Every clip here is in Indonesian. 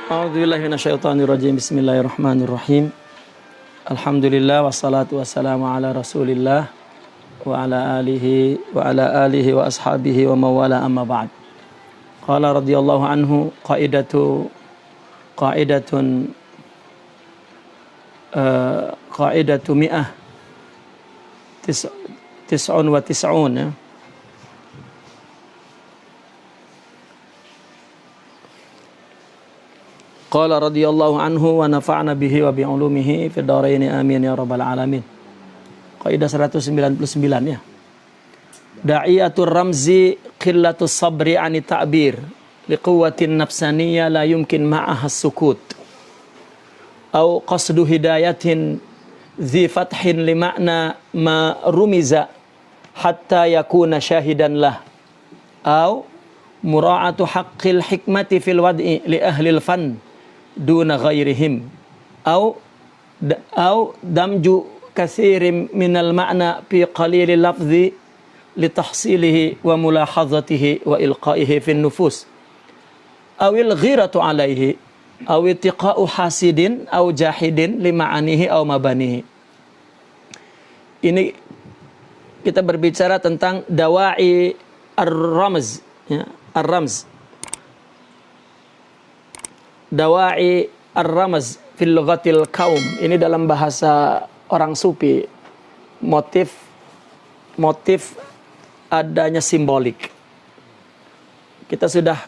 A'udzubillahi minasyaitonirrajim. Bismillahirrahmanirrahim. Alhamdulillah wassalatu wassalamu ala Rasulillah wa ala alihi wa ashabihi wa mawala amma ba'd. Qala radhiyallahu anhu qaidatun mi'ah tis'un wa tis'un, ya. Qala radhiyallahu anhu wa nafa'na bihi wa bi'ulumihi fid dharain amin ya rabbal alamin. Qaidah 199, ya. Da'iyatur ramzi qillatus sabri 'ani ta'bir liquwwatin nafsaniyya la yumkin ma'aha sukut. Au qasdu hidayatin dhi fathin li ma'na ma rumiza hatta yakuna syahidan lah. Au mura'atu haqqil hikmati fil wad'i li ahlil fan duna ghairihim. Au damju katsirin minal ma'na fi qalilil lafzi li tahsilihi wa mulahazatihi wa ilqaihi fin nufus. Awil ghiratu alaihi aw itiqa'u hasidin aw jahidin li ma'anihi aw mabanihi. Ini kita berbicara tentang dawa'i ar-ramz, ya, ar-ramz. Dawa'i ar-ramz fil lughatil qaum. Ini dalam bahasa orang sufi, motif adanya simbolik. Kita sudah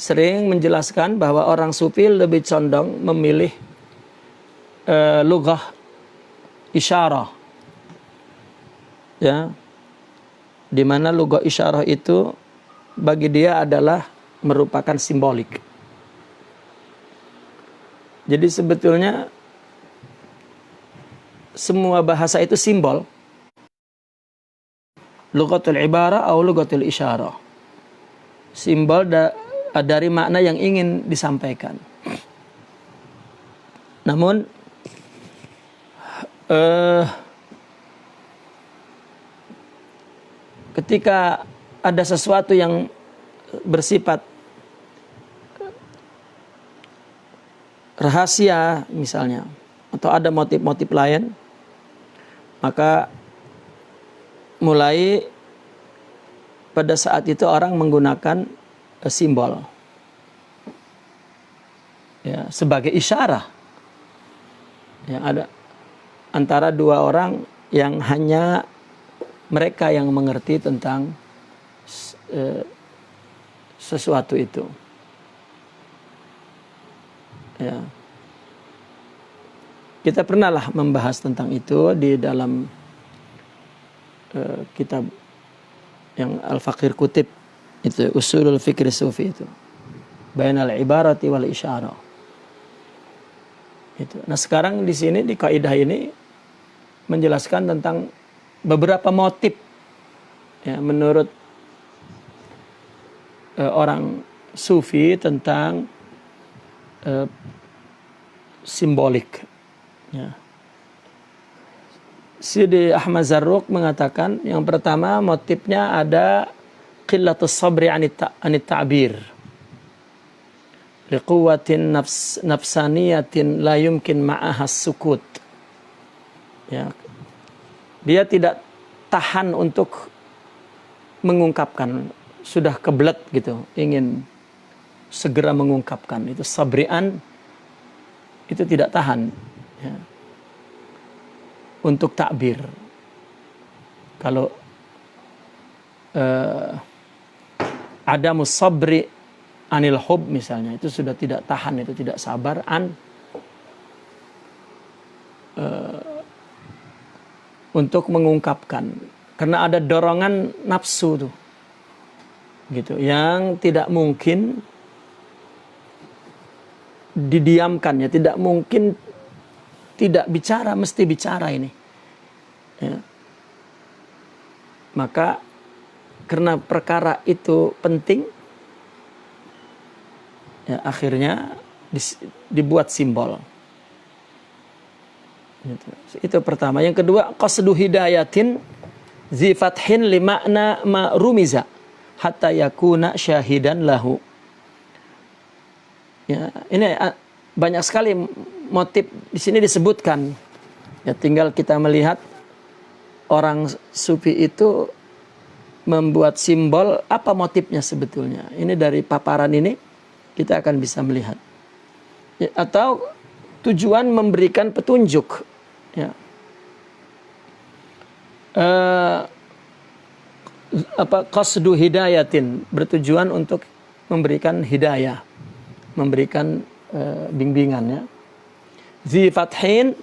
sering menjelaskan bahwa orang sufi lebih condong memilih lughah isyarah, ya, di mana lughah isyarah itu bagi dia adalah merupakan simbolik. Jadi sebetulnya semua bahasa itu simbol. Lughatul ibarah atau lughatul isyarah. Simbol dari makna yang ingin disampaikan. Namun ketika ada sesuatu yang bersifat rahasia misalnya, atau ada motif-motif lain, maka mulai pada saat itu orang menggunakan simbol, ya, sebagai isyarat, ya, ada antara dua orang yang hanya mereka yang mengerti tentang sesuatu itu, ya. Kita pernahlah membahas tentang itu di dalam kitab yang Al-Faqir kutip itu, Usulul Fikri Sufi itu, Bainal Ibarati wal Isyarah. Itu. Nah, sekarang di sini di kaidah ini menjelaskan tentang beberapa motif, ya, menurut orang sufi tentang simbolik, ya. Sidi Ahmad Zarruq mengatakan yang pertama motifnya ada qillatus sabri anit ta'bir liquwatin nafsaniyatin la yumkin ma'aha sukut, ya. Dia tidak tahan untuk mengungkapkan, sudah kebelet gitu, ingin segera mengungkapkan. Itu sabrian, itu tidak tahan, ya, untuk takbir. Kalau adamus sabri anil hub misalnya, itu sudah tidak tahan, itu tidak sabar untuk mengungkapkan, karena ada dorongan nafsu tuh, gitu, yang tidak mungkin didiamkan, ya, tidak mungkin tidak bicara, mesti bicara ini, ya. Maka karena perkara itu penting, ya, akhirnya dibuat simbol, gitu. Itu pertama. Yang kedua, qasdu hidayatin zi fathin li makna ma rumiza hatta yakuna syahidan lahu. Ya, ini banyak sekali motif di sini disebutkan. Ya, tinggal kita melihat orang sufi itu membuat simbol, apa motifnya sebetulnya. Ini dari paparan ini kita akan bisa melihat. Ya, atau tujuan memberikan petunjuk. Ya. Qasdu hidayatin, bertujuan untuk memberikan hidayah, memberikan bimbingan, ya. Zi fathin,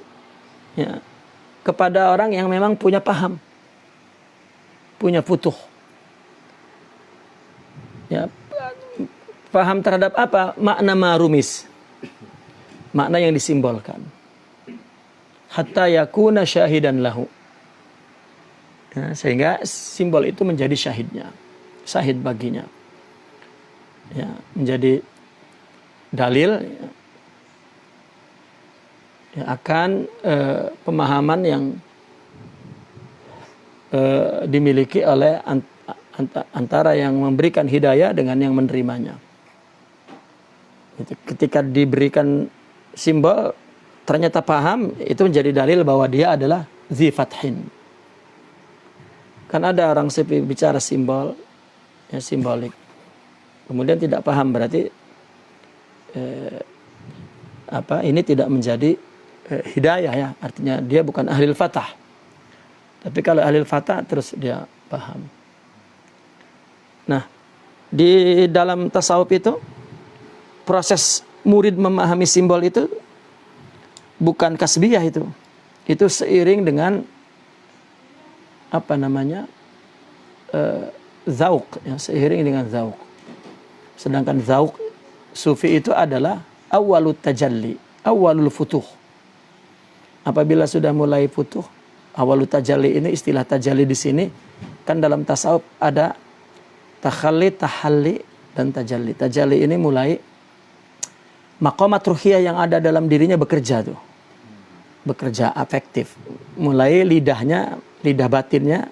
ya, kepada orang yang memang punya paham, punya futuh, ya, paham terhadap apa makna marumis, makna yang disimbolkan, hatta yakuna syahidan lahu. Ya, sehingga simbol itu menjadi syahidnya, syahid baginya, ya, menjadi dalil, ya, akan pemahaman yang dimiliki oleh antara yang memberikan hidayah dengan yang menerimanya. Ketika diberikan simbol ternyata paham, itu menjadi dalil bahwa dia adalah zi fathin. Kan ada orang sufi bicara simbol, ya, simbolik, kemudian tidak paham, berarti ini tidak menjadi hidayah, ya, artinya dia bukan ahlil fatah. Tapi kalau ahlil fatah terus dia paham. Nah, di dalam tasawuf itu proses murid memahami simbol itu bukan kasbiyah, itu seiring dengan zauk, ya, seiring dengan zauk. Sedangkan zauk sufi itu adalah awwalut tajalli, awwalul futuh. Apabila sudah mulai futuh, awalut tajalli, ini istilah tajalli di sini kan dalam tasawuf ada takhalli, tahalli, dan tajalli. Tajalli ini mulai maqamat ruhiyah yang ada dalam dirinya bekerja tuh. Bekerja afektif. Mulai lidah batinnya,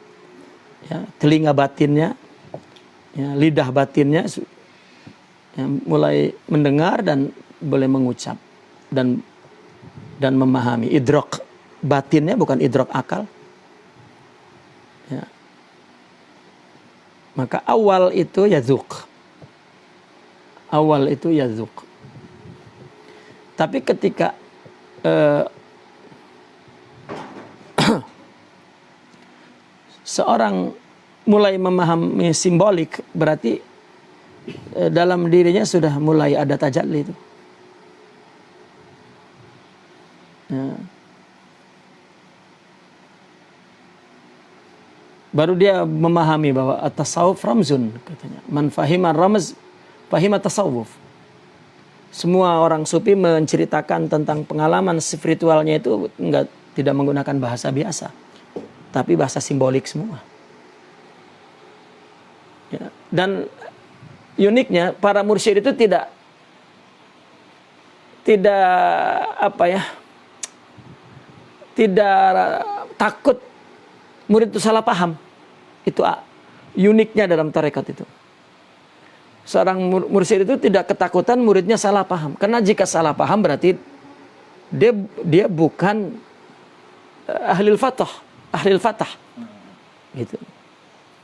ya, telinga batinnya, ya, lidah batinnya, ya, mulai mendengar dan boleh mengucap dan memahami. Idrok batinnya bukan idrok akal. Ya. Maka awal itu yazuk. Awal itu yazuk. Tapi ketika seorang mulai memahami simbolik, berarti dalam dirinya sudah mulai ada tajalli itu. Ya. Baru dia memahami bahwa at-tasawuf ramzun, katanya. Man fahima ramz, fahima tasawuf. Semua orang sufi menceritakan tentang pengalaman spiritualnya itu tidak menggunakan bahasa biasa, tapi bahasa simbolik semua. Ya. Dan uniknya para mursyid itu tidak takut murid itu salah paham. Itu uniknya dalam tarekat itu. Seorang mursyid itu tidak ketakutan muridnya salah paham. Karena jika salah paham berarti dia bukan ahlil fatah. Gitu.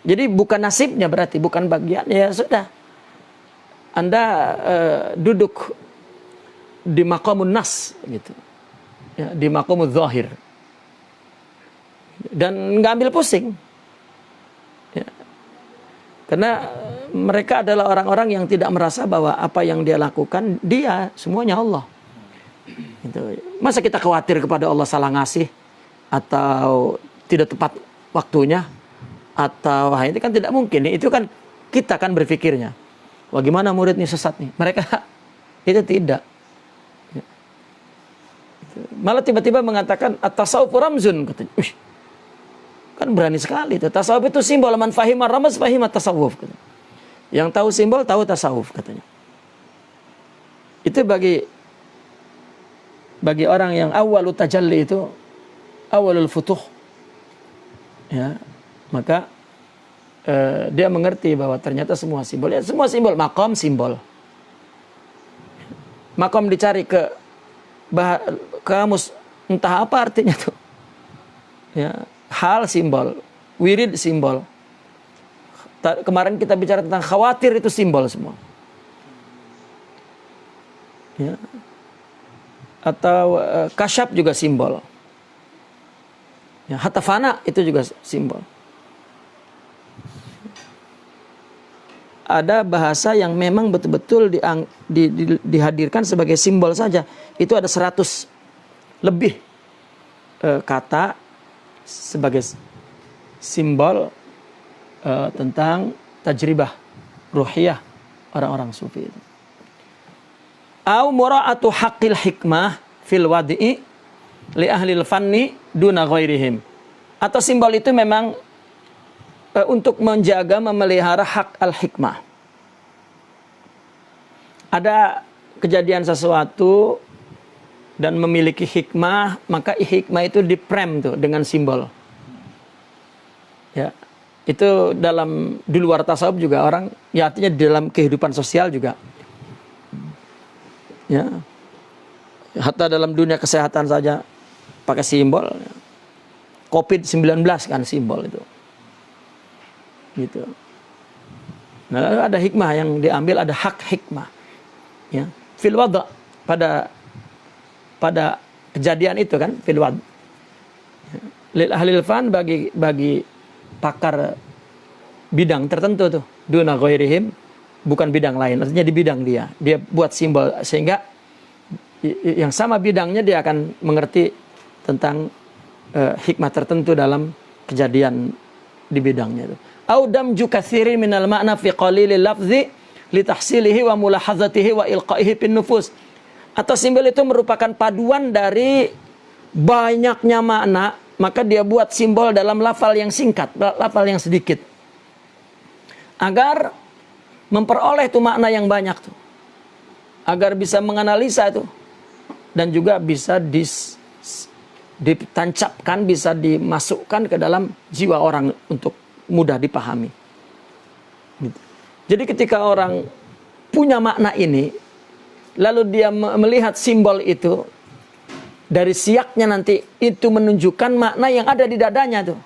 Jadi bukan nasibnya, berarti bukan bagian, ya sudah. Anda duduk di maqamun nas gitu. Ya, di maqamul zahir. Dan nggak ambil pusing. Ya. Karena mereka adalah orang-orang yang tidak merasa bahwa apa yang dia lakukan, dia semuanya Allah. Gitu. Masa kita khawatir kepada Allah salah ngasih, atau tidak tepat waktunya, atau itu kan tidak mungkin. Itu kan kita kan berpikirnya, bagaimana murid ini sesat nih. Mereka itu tidak. Malah tiba-tiba mengatakan at-tasawuf ramzun, katanya. Kan berani sekali itu. Tasawuf itu simbol, man fahimar ramaz fahimar tasawuf, katanya. Yang tahu simbol tahu tasawuf, katanya. Itu bagi orang yang awalul tajalli, itu awalul futuh, ya, maka dia mengerti bahwa ternyata semua simbol, ya, semua simbol, maqam simbol, makom dicari ke kamus, entah apa artinya tuh. Ya, hal simbol, wirid simbol. Kemarin kita bicara tentang khawatir, itu simbol semua. Ya. Atau kasyaf juga simbol. Ya, hatafana itu juga simbol. Ada bahasa yang memang betul-betul dihadirkan sebagai simbol saja. Itu ada 100 lebih kata sebagai simbol tentang tajribah ruhiyah orang-orang sufi itu. Au mura'atu haqqil hikmah fil wadi'i li ahlil fanni duna ghairihim. Atau simbol itu memang untuk menjaga, memelihara hak al-hikmah. Ada kejadian sesuatu dan memiliki hikmah, maka hikmah itu diprem tuh dengan simbol. Ya, itu di luar tasawuf juga orang, ya artinya di dalam kehidupan sosial juga. Ya, hatta dalam dunia kesehatan saja pakai simbol. COVID-19 kan simbol itu. Gitu. Nah, ada hikmah yang diambil, ada hak hikmah. Ya, fil wada, pada kejadian itu kan, fil wada. Lil ahlil fan, bagi pakar bidang tertentu tuh, duna ghairihim, bukan bidang lain, artinya di bidang dia buat simbol sehingga yang sama bidangnya dia akan mengerti tentang hikmah tertentu dalam kejadian di bidangnya itu. Au damju katsirin minal ma'na fi qalilil lafzi li tahsilihi wa mulahazatihi wa ilqaihi fin nufus. Atau simbol itu merupakan paduan dari banyaknya makna, maka dia buat simbol dalam lafal yang singkat, lafal yang sedikit. Agar memperoleh tuh makna yang banyak tuh. Agar bisa menganalisa itu dan juga bisa ditancapkan, bisa dimasukkan ke dalam jiwa orang untuk mudah dipahami. Gitu. Jadi ketika orang punya makna ini, lalu dia melihat simbol itu, dari siaknya nanti itu menunjukkan makna yang ada di dadanya tuh.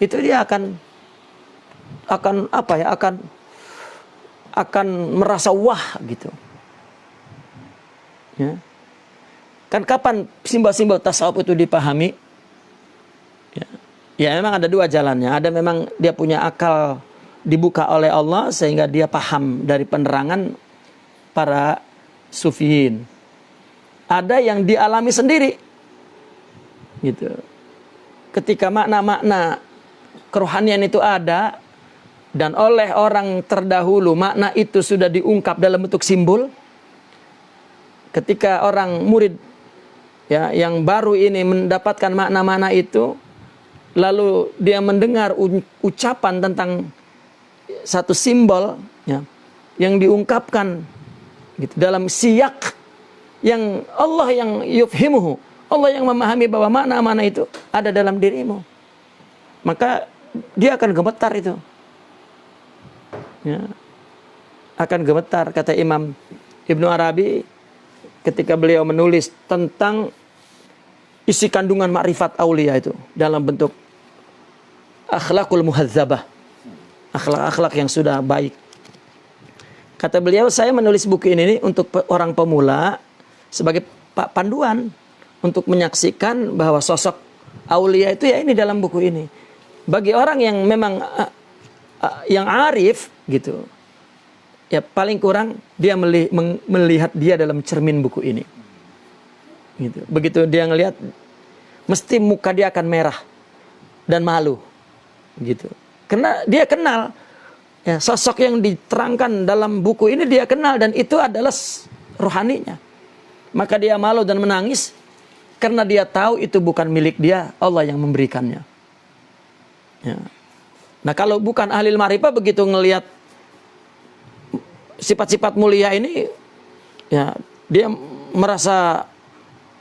Itu dia akan apa ya? Akan merasa wah gitu. Ya. Kan kapan simbol-simbol tasawuf itu dipahami? Ya memang ada dua jalannya. Ada memang dia punya akal dibuka oleh Allah sehingga dia paham dari penerangan para sufiyin. Ada yang dialami sendiri. Gitu. Ketika makna-makna kerohanian itu ada dan oleh orang terdahulu makna itu sudah diungkap dalam bentuk simbol. Ketika orang murid ya yang baru ini mendapatkan makna-makna itu, lalu dia mendengar ucapan tentang satu simbol ya, yang diungkapkan gitu, dalam siyak yang Allah yang yufhimuhu, Allah yang memahami bahwa makna-makna itu ada dalam dirimu, maka dia akan gemetar itu ya, akan gemetar. Kata Imam Ibnu Arabi ketika beliau menulis tentang isi kandungan makrifat aulia itu dalam bentuk akhlakul muhadzabah, akhlak-akhlak yang sudah baik. Kata beliau, saya menulis buku ini untuk orang pemula sebagai panduan untuk menyaksikan bahwa sosok aulia itu ya ini dalam buku ini. Bagi orang yang memang yang arif gitu, ya paling kurang dia melihat dia dalam cermin buku ini. Gitu. Begitu dia ngelihat, mesti muka dia akan merah dan malu. Gitu. Karena dia kenal ya, sosok yang diterangkan dalam buku ini dia kenal dan itu adalah rohaninya. Maka dia malu dan menangis karena dia tahu itu bukan milik dia, Allah yang memberikannya. Ya. Nah kalau bukan ahli ma'rifah begitu ngelihat sifat-sifat mulia ini, ya dia merasa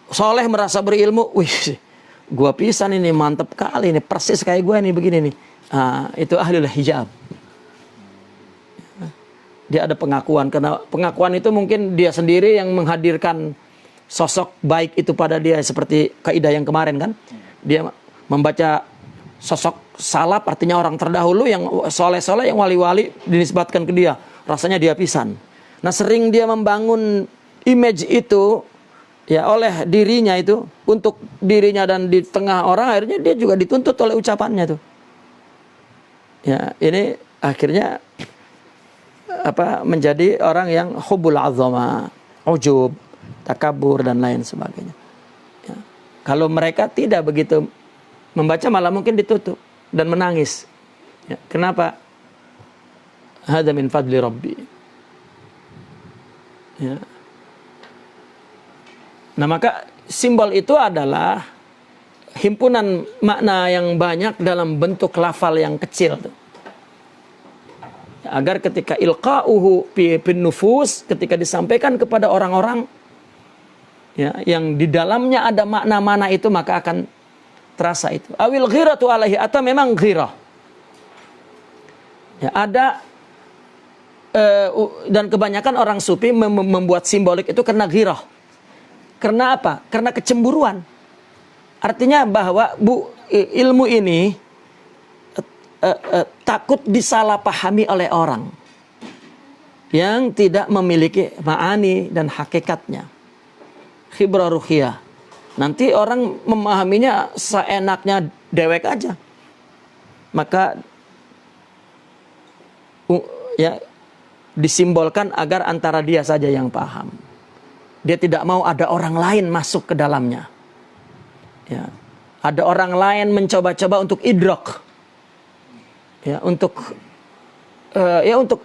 soleh, merasa berilmu, wih. Gua pisan ini mantep kali ini, persis kayak gue nih begini nih. Itu ahlul hijab. dia ada pengakuan. Karena pengakuan itu mungkin dia sendiri yang menghadirkan sosok baik itu pada dia, seperti kaidah yang kemarin kan. Dia membaca sosok salaf, artinya orang terdahulu yang soleh-soleh, yang wali-wali dinisbatkan ke dia. Rasanya dia pisan. Nah, sering dia membangun image itu ya oleh dirinya itu, untuk dirinya dan di tengah orang, akhirnya dia juga dituntut oleh ucapannya tuh. Ya, ini akhirnya menjadi orang yang hubbul azama, ujub, takabur dan lain sebagainya. Ya. Kalau mereka tidak begitu membaca, malah mungkin ditutup dan menangis. Ya. Kenapa? Hada min fadli Rabbi. Ya. Nah, maka simbol itu adalah himpunan makna yang banyak dalam bentuk lafal yang kecil tuh. Agar ketika ilqa'uhu bin nufus, ketika disampaikan kepada orang-orang ya, yang di dalamnya ada makna-makna itu, maka akan terasa itu. Awil ghiratu alaihi, atau memang ghirah. Ya, ada dan kebanyakan orang sufi membuat simbolik itu karena ghirah. Karena apa? Karena kecemburuan. Artinya bahwa ilmu ini takut disalahpahami oleh orang yang tidak memiliki ma'ani dan hakikatnya. Khibrah ruhiyah. Nanti orang memahaminya seenaknya dewek aja. Maka ya disimbolkan agar antara dia saja yang paham. Dia tidak mau ada orang lain masuk ke dalamnya. Ya. Ada orang lain mencoba-coba untuk idrak. Ya, untuk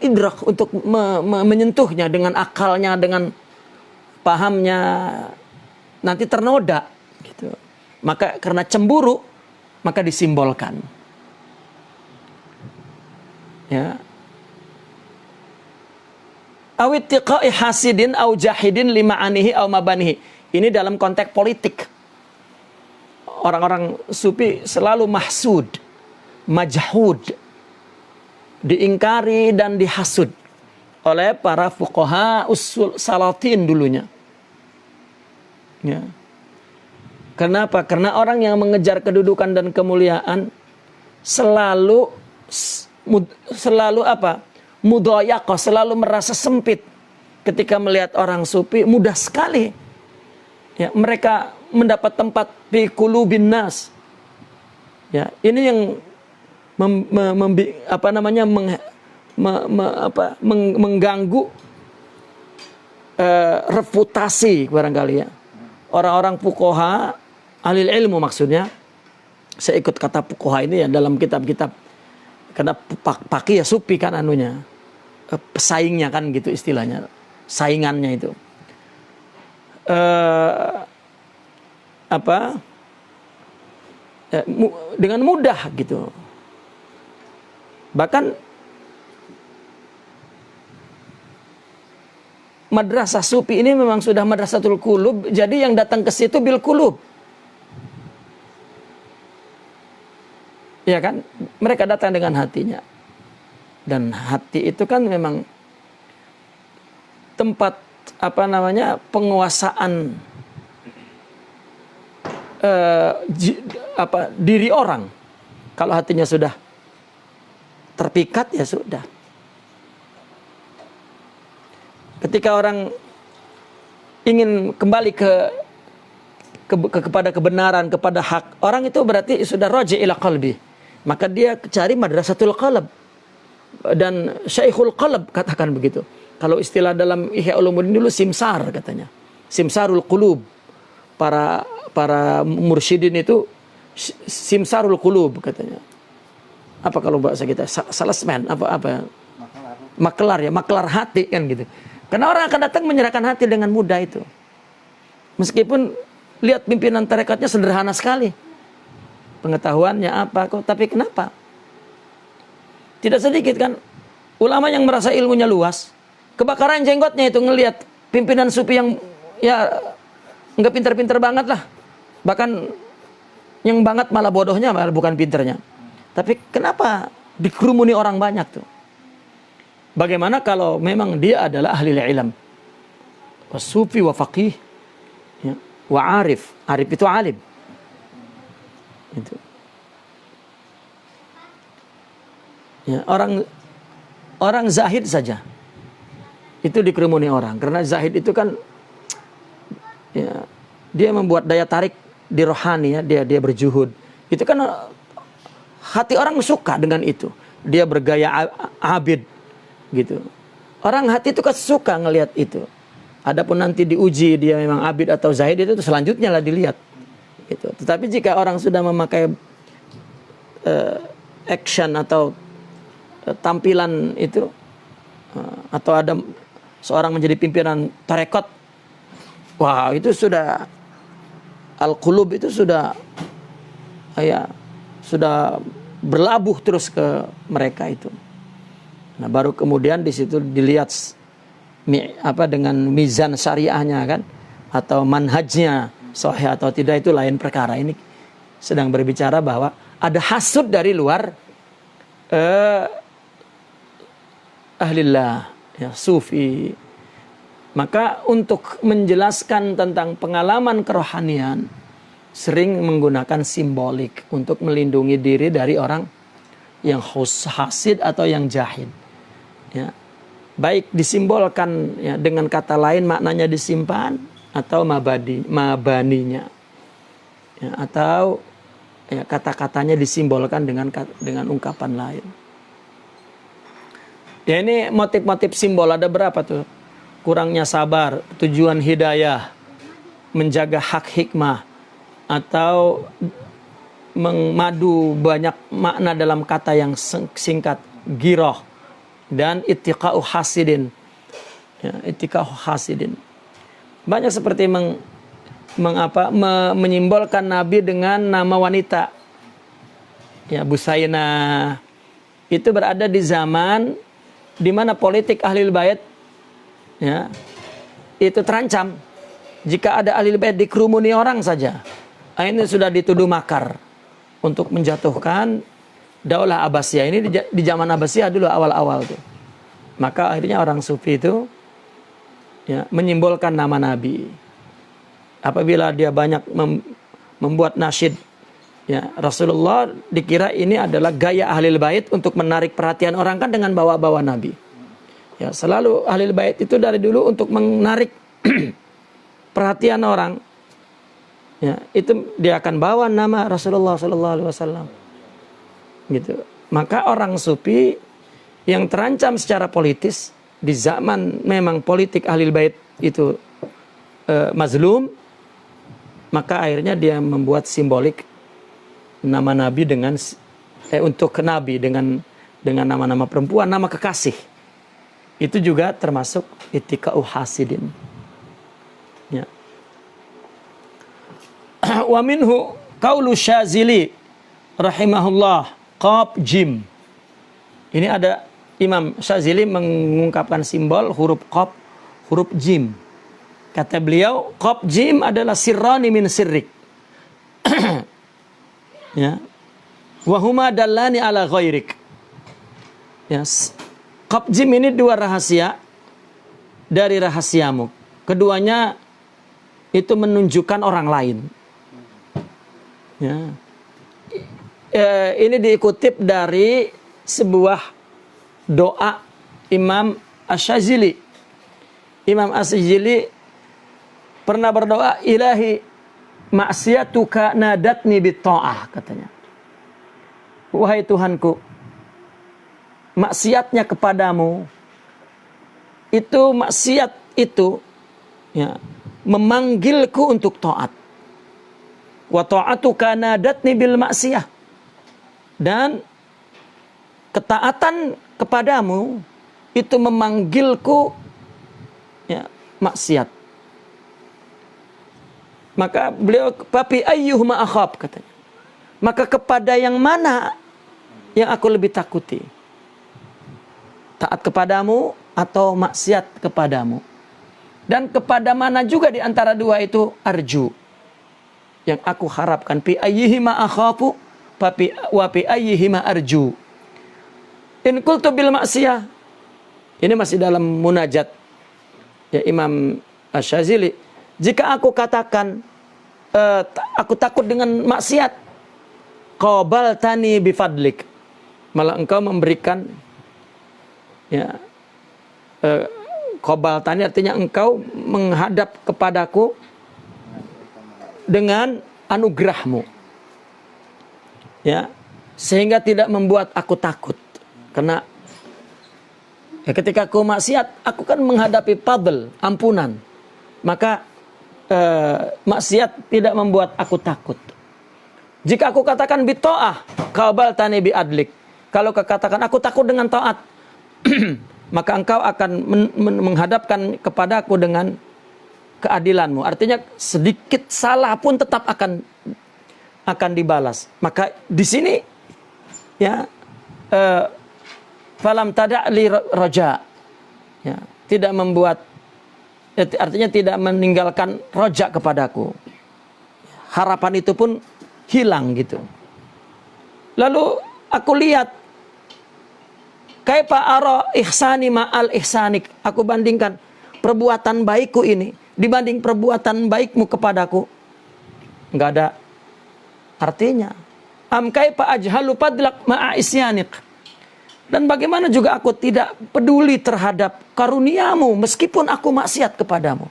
idrak, untuk menyentuhnya dengan akalnya, dengan pahamnya, nanti ternoda gitu. Maka karena cemburu, maka disimbolkan. Ya. Awittiqa'i hasidin au jahidin lima'anihi au mabanihi. Ini dalam konteks politik. Orang-orang sufi selalu mahsud, majhud, diingkari dan dihasud oleh para fuqaha usul salatin dulunya. Ya. Kenapa? Karena orang yang mengejar kedudukan dan kemuliaan selalu mudhayaqah, selalu merasa sempit ketika melihat orang sufi. Mudah sekali ya, mereka mendapat tempat di qulubin nas. Ya, ini yang mengganggu reputasi barangkali ya. Orang-orang fuqaha, ahli ilmu maksudnya. Saya ikut kata fuqaha ini ya dalam kitab-kitab. Karena Paqi ya sufi kan anunya, pesaingnya kan gitu istilahnya, saingannya itu dengan mudah gitu. Bahkan madrasah sufi ini memang sudah madrasatul qulub, jadi yang datang ke situ bil qulub. Ya kan, mereka datang dengan hatinya. Dan hati itu kan memang tempat penguasaan diri orang. Kalau hatinya sudah terpikat ya sudah. Ketika orang ingin kembali kepada kebenaran, kepada hak, orang itu berarti sudah raji' ila qalbi. Maka dia cari madrasatul qalb dan syaikhul qalb, katakan begitu. Kalau istilah dalam Ihya Ulumuddin dulu simsar katanya. Simsarul qulub. Para mursyidin itu simsarul qulub katanya. Apa kalau bahasa kita? Salesman apa? Maklar ya, maklar hati kan gitu. Karena orang akan datang menyerahkan hati dengan mudah itu. Meskipun lihat pimpinan tarekatnya sederhana sekali. Pengetahuannya apa kok, tapi kenapa? Tidak sedikit kan ulama yang merasa ilmunya luas, kebakaran jenggotnya itu ngelihat pimpinan sufi yang ya nggak pinter-pinter banget lah. Bahkan yang banget malah bodohnya, malah bukan pinternya. Tapi kenapa dikerumuni orang banyak tuh? Bagaimana kalau memang dia adalah ahli ilm, wasufi wa faqih, ya, wa arif. Arif itu alim. Itu. Ya, orang zahid saja itu dikerumuni orang, karena zahid itu kan ya, dia membuat daya tarik di rohani, ya, dia berjuhud. Itu kan hati orang suka dengan itu. Dia bergaya abid gitu. Orang hati itu kan suka ngelihat itu. Adapun nanti diuji dia memang abid atau zahid, itu selanjutnya lah dilihat. Gitu. Tetapi jika orang sudah memakai action atau tampilan itu, atau ada seorang menjadi pimpinan tarekat, wah itu sudah al-qulub itu sudah ya sudah berlabuh terus ke mereka itu. Nah, baru kemudian di situ dilihat dengan mizan syariahnya kan, atau manhajnya sahih atau tidak, itu lain perkara. Ini sedang berbicara bahwa ada hasud dari luar ahlillah, ya, sufi. Maka untuk menjelaskan tentang pengalaman kerohanian sering menggunakan simbolik untuk melindungi diri dari orang yang hasid atau yang jahil. Ya. Baik disimbolkan, ya, dengan kata lain maknanya disimpan, atau mabaninya, ya, atau ya, kata-katanya disimbolkan dengan ungkapan lain. Ya, ini motif-motif simbol ada berapa tuh? Kurangnya sabar, tujuan hidayah, menjaga hak hikmah, atau mengadu banyak makna dalam kata yang singkat, giroh, dan ittiqa'u hasidin. Ya, ittiqa'u hasidin. Banyak seperti menyimbolkan Nabi dengan nama wanita. Ya, Busaina. Itu berada di zaman di mana politik Ahlul Bait, ya, itu terancam. Jika ada Ahlul Bait dikerumuni orang saja, ini sudah dituduh makar untuk menjatuhkan Daulah Abbasiyah. Ini di zaman Abbasiyah dulu awal-awal tuh. Maka akhirnya orang sufi itu, ya, menyimbolkan nama Nabi. Apabila dia banyak membuat nasyid, ya, Rasulullah, dikira ini adalah gaya Ahlul Bait untuk menarik perhatian orang kan dengan bawa-bawa Nabi. Ya, selalu Ahlul Bait itu dari dulu untuk menarik perhatian orang. Ya, itu dia akan bawa nama Rasulullah sallallahu alaihi wasallam. Gitu. Maka orang sufi yang terancam secara politis di zaman memang politik Ahlul Bait itu mazlum, maka akhirnya dia membuat simbolik nama Nabi dengan untuk Nabi dengan nama-nama perempuan, nama kekasih. Itu juga termasuk ittiqa'u hasidin. Ya. Wa minhu qaulu Syazili rahimahullah qaf jim. Ini ada Imam Syazili mengungkapkan simbol huruf qaf, huruf jim. Kata beliau, qaf jim adalah sirrani min sirrik. Ya. Wa huma dallani ala ghairik. Ya. Qaf jim ini dua rahasia dari rahasiamu. Keduanya itu menunjukkan orang lain. Ya. Ini dikutip dari sebuah doa Imam Asy-Syazili. Imam Asy-Syazili pernah berdoa, ilahi maksiatuka nadatni bitta'ah, katanya. Wahai Tuhanku, maksiatnya kepadamu itu, maksiat itu, ya, memanggilku untuk taat. Wa ta'atuka nadatni bil maksiyah. Dan ketaatan kepadamu itu memanggilku, ya, maksiat. Maka beliau, papi ayyuhuma akhab, katanya. Maka kepada yang mana yang aku lebih takuti? Taat kepadamu atau maksiat kepadamu? Dan kepada mana juga di antara dua itu arju, yang aku harapkan. Pi ayyihima akhafu wa pi ayyihima arju. In qultu bil maksiyah Ini masih dalam munajat ya Imam Asy-Syadzili. Jika aku katakan aku takut dengan maksiat, qabaltani bifadlik, malah engkau memberikan ya qabaltani artinya engkau menghadap kepadaku dengan anugerahmu. Ya, sehingga tidak membuat aku takut. Karena ya, ketika aku maksiat, aku kan menghadapi fadl, ampunan. Maka maksiat tidak membuat aku takut. Jika aku katakan bita'ah, qabaltani biadlik. Kalau kau katakan aku takut dengan taat, maka engkau akan menghadapkan kepadaku dengan keadilanmu. Artinya sedikit salah pun tetap akan dibalas. Maka di sini ya falam tada'li roja, ya, tidak membuat, artinya tidak meninggalkan roja kepadaku. Harapan itu pun hilang gitu. Lalu aku lihat kaifa ara ihsani ma'al ihsanik. Aku bandingkan perbuatan baikku ini dibanding perbuatan baikmu kepadaku. Enggak ada artinya. Am kaifa ajhalu fadlak ma'a isyanik. Dan bagaimana juga aku tidak peduli terhadap karuniamu meskipun aku maksiat kepadamu.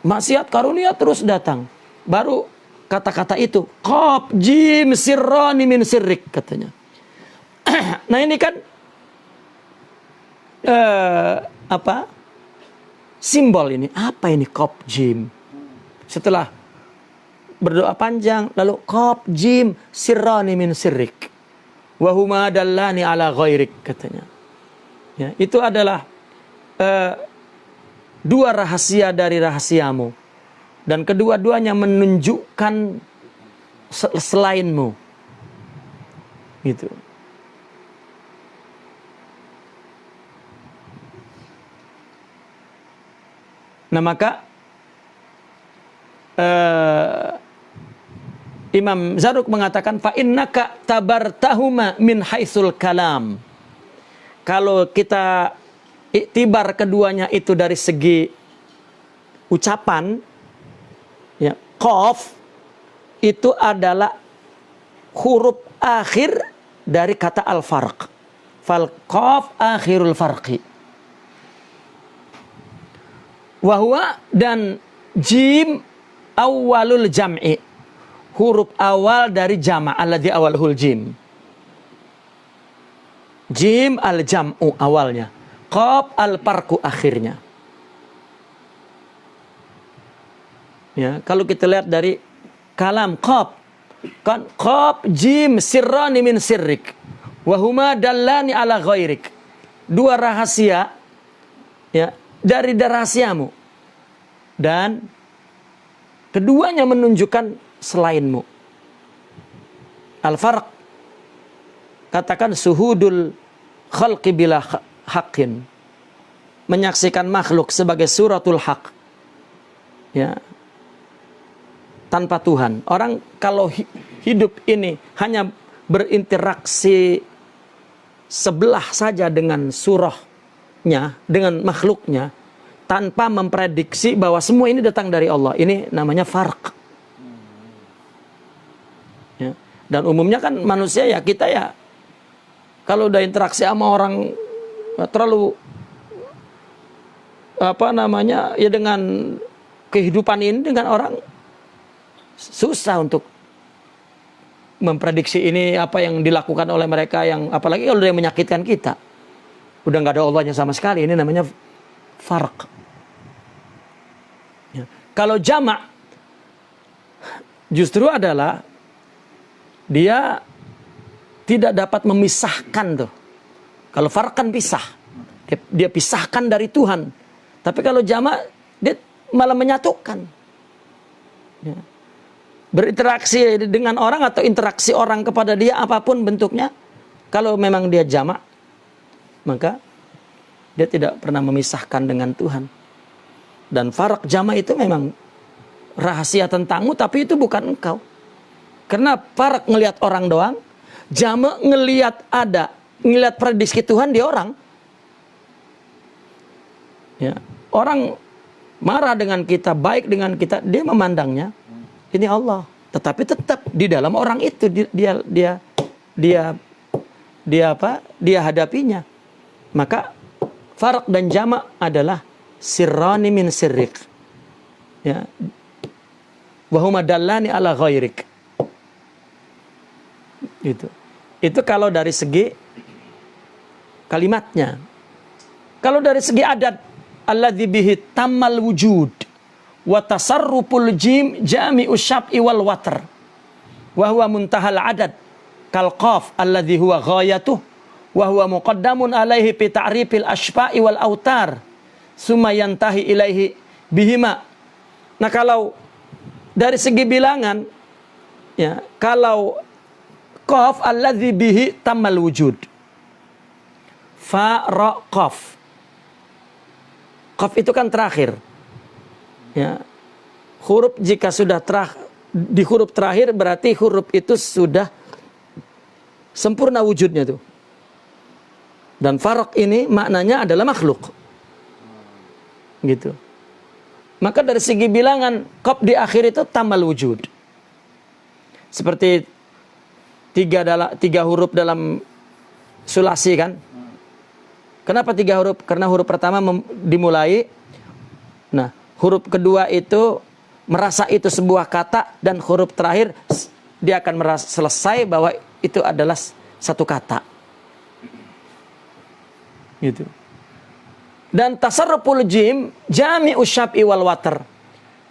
Maksiat karunia terus datang. Baru kata-kata itu, qaf jim sirrani min sirrik, katanya. Nah ini kan apa? Simbol ini. Apa ini qaf jim? Setelah berdoa panjang, lalu qaf jim sirrani min sirrik. Wa huma dallani ala ghairik, katanya. Ya, itu adalah dua rahasia dari rahasiamu, dan kedua-duanya menunjukkan selainmu. Gitu. Nah maka Imam Zarruq mengatakan fa innaka tabartahuma min haitsul kalam. Kalau kita iktibar keduanya itu dari segi ucapan, ya, qaf itu adalah huruf akhir dari kata al-farq. Fal qaf akhirul farqi. Wa huwa, dan jim awwalul jam'i, huruf awal dari jama' alladzi awalhul jim. Jim al-jam'u awalnya, qaf al-farqu akhirnya. Ya, kalau kita lihat dari kalam qaf, kan qaf jim sirrani min sirrik wa huma dallani ala ghairik. Dua rahasia ya dari rahasiamu, dan keduanya menunjukkan selainmu. Al-farq, katakan suhudul khalqi bila haqqin, menyaksikan makhluk sebagai suratul haq, ya, tanpa Tuhan. Orang kalau hidup ini hanya berinteraksi sebelah saja dengan surahnya, dengan makhluknya, tanpa memprediksi bahwa semua ini datang dari Allah, ini namanya farq. Ya. Dan umumnya kan manusia ya, kita ya kalau udah interaksi sama orang terlalu apa namanya ya, dengan kehidupan ini, dengan orang, susah untuk memprediksi ini apa yang dilakukan oleh mereka, yang apalagi kalau dia menyakitkan kita, udah nggak ada Allahnya sama sekali. Ini namanya farq. Ya. Kalau jamak justru adalah dia tidak dapat memisahkan tuh. Kalau farq kan pisah, dia pisahkan dari Tuhan. Tapi kalau jamak dia malah menyatukan. Ya. Berinteraksi dengan orang atau interaksi orang kepada dia apapun bentuknya, kalau memang dia jamak, maka dia tidak pernah memisahkan dengan Tuhan. Dan farq jamak itu memang rahasia tentangmu, tapi itu bukan engkau. Karena farq ngelihat orang doang, jamak ngelihat ada, ngelihat prediksi Tuhan di orang. Ya. Orang marah dengan kita, baik dengan kita, dia memandangnya ini Allah. Tetapi tetap di dalam orang itu dia hadapinya. Maka farak dan jama' adalah sirrani min sirrik. Ya. Wa huma dallani ala ghairik. Itu kalau dari segi kalimatnya. Kalau dari segi adat, alladzi bihi tammal wujud wa tasarruful jim jami'u syab'i wal watr wa huwa muntahal adad kal qaf alladzi huwa ghayatuh wa huwa muqaddamun alaihi fi ta'rifil asfa'i wal autar summa yantahi ilaihi bihima. Nah, kalau dari segi bilangan, ya, kalau qaf alladzi bihi tammal wujud, fa ra qaf. Qaf itu kan terakhir. Ya. Huruf jika sudah di huruf terakhir berarti huruf itu sudah sempurna wujudnya tuh. Dan faraq ini maknanya adalah makhluk. Gitu. Maka dari segi bilangan qaf di akhir itu tamal wujud. Seperti tiga huruf dalam sulasi kan? Kenapa 3 huruf? Karena huruf pertama dimulai. Nah, huruf kedua itu merasa itu sebuah kata, dan huruf terakhir dia akan merasa selesai bahwa itu adalah satu kata. Gitu. Dan tasarruful jim jami'u syab'i wal watr.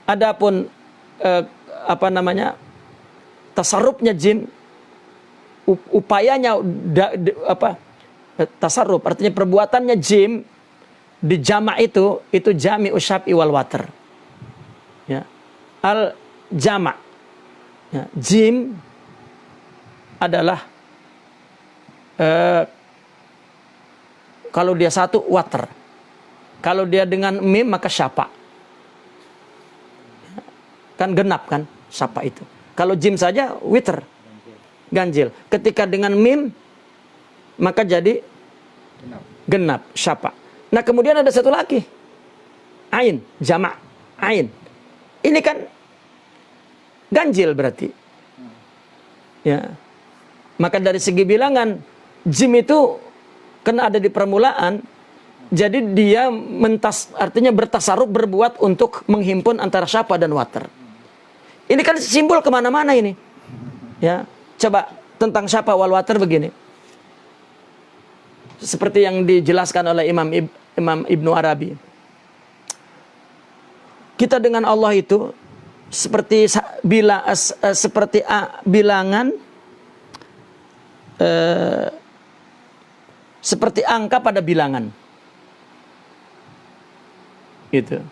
Adapun tasarrufnya jim, upayanya tasarruf, artinya perbuatannya jim di jama' itu jami'u syab'i wal watr. Ya. Al jama'. Ya. Jim adalah kalau dia satu watr. Kalau dia dengan mim maka syafa. Kan genap kan syafa itu. Kalau jim saja witr. Ganjil. Ketika dengan mim maka jadi genap, syafa. Nah, kemudian ada satu lagi. Ain, jama', ain. Ini kan ganjil berarti. Ya. Maka dari segi bilangan, jim itu kena ada di permulaan, jadi dia artinya bertasarruf, berbuat untuk menghimpun antara syafa dan watr. Ini kan simbol kemana-mana ini. Ya, coba tentang syafa wal watr begini. Seperti yang dijelaskan oleh Imam Ibnu Arabi. Kita dengan Allah itu seperti bilangan, seperti angka pada bilangan. Gitu.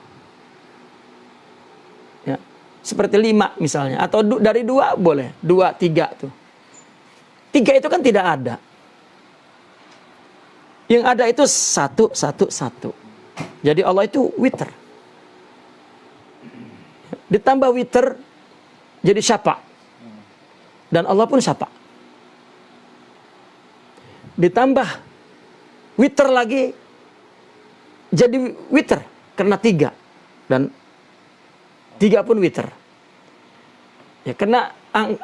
Ya. Seperti 5 misalnya. Atau dari 2 boleh. 2, 3 tuh. 3 itu kan tidak ada. Yang ada itu 1, 1, 1. Jadi Allah itu witr. Ditambah witr jadi syafa. Dan Allah pun syafa. Ditambah witr lagi jadi witr karena 3. Dan 3 pun witr. Ya, karena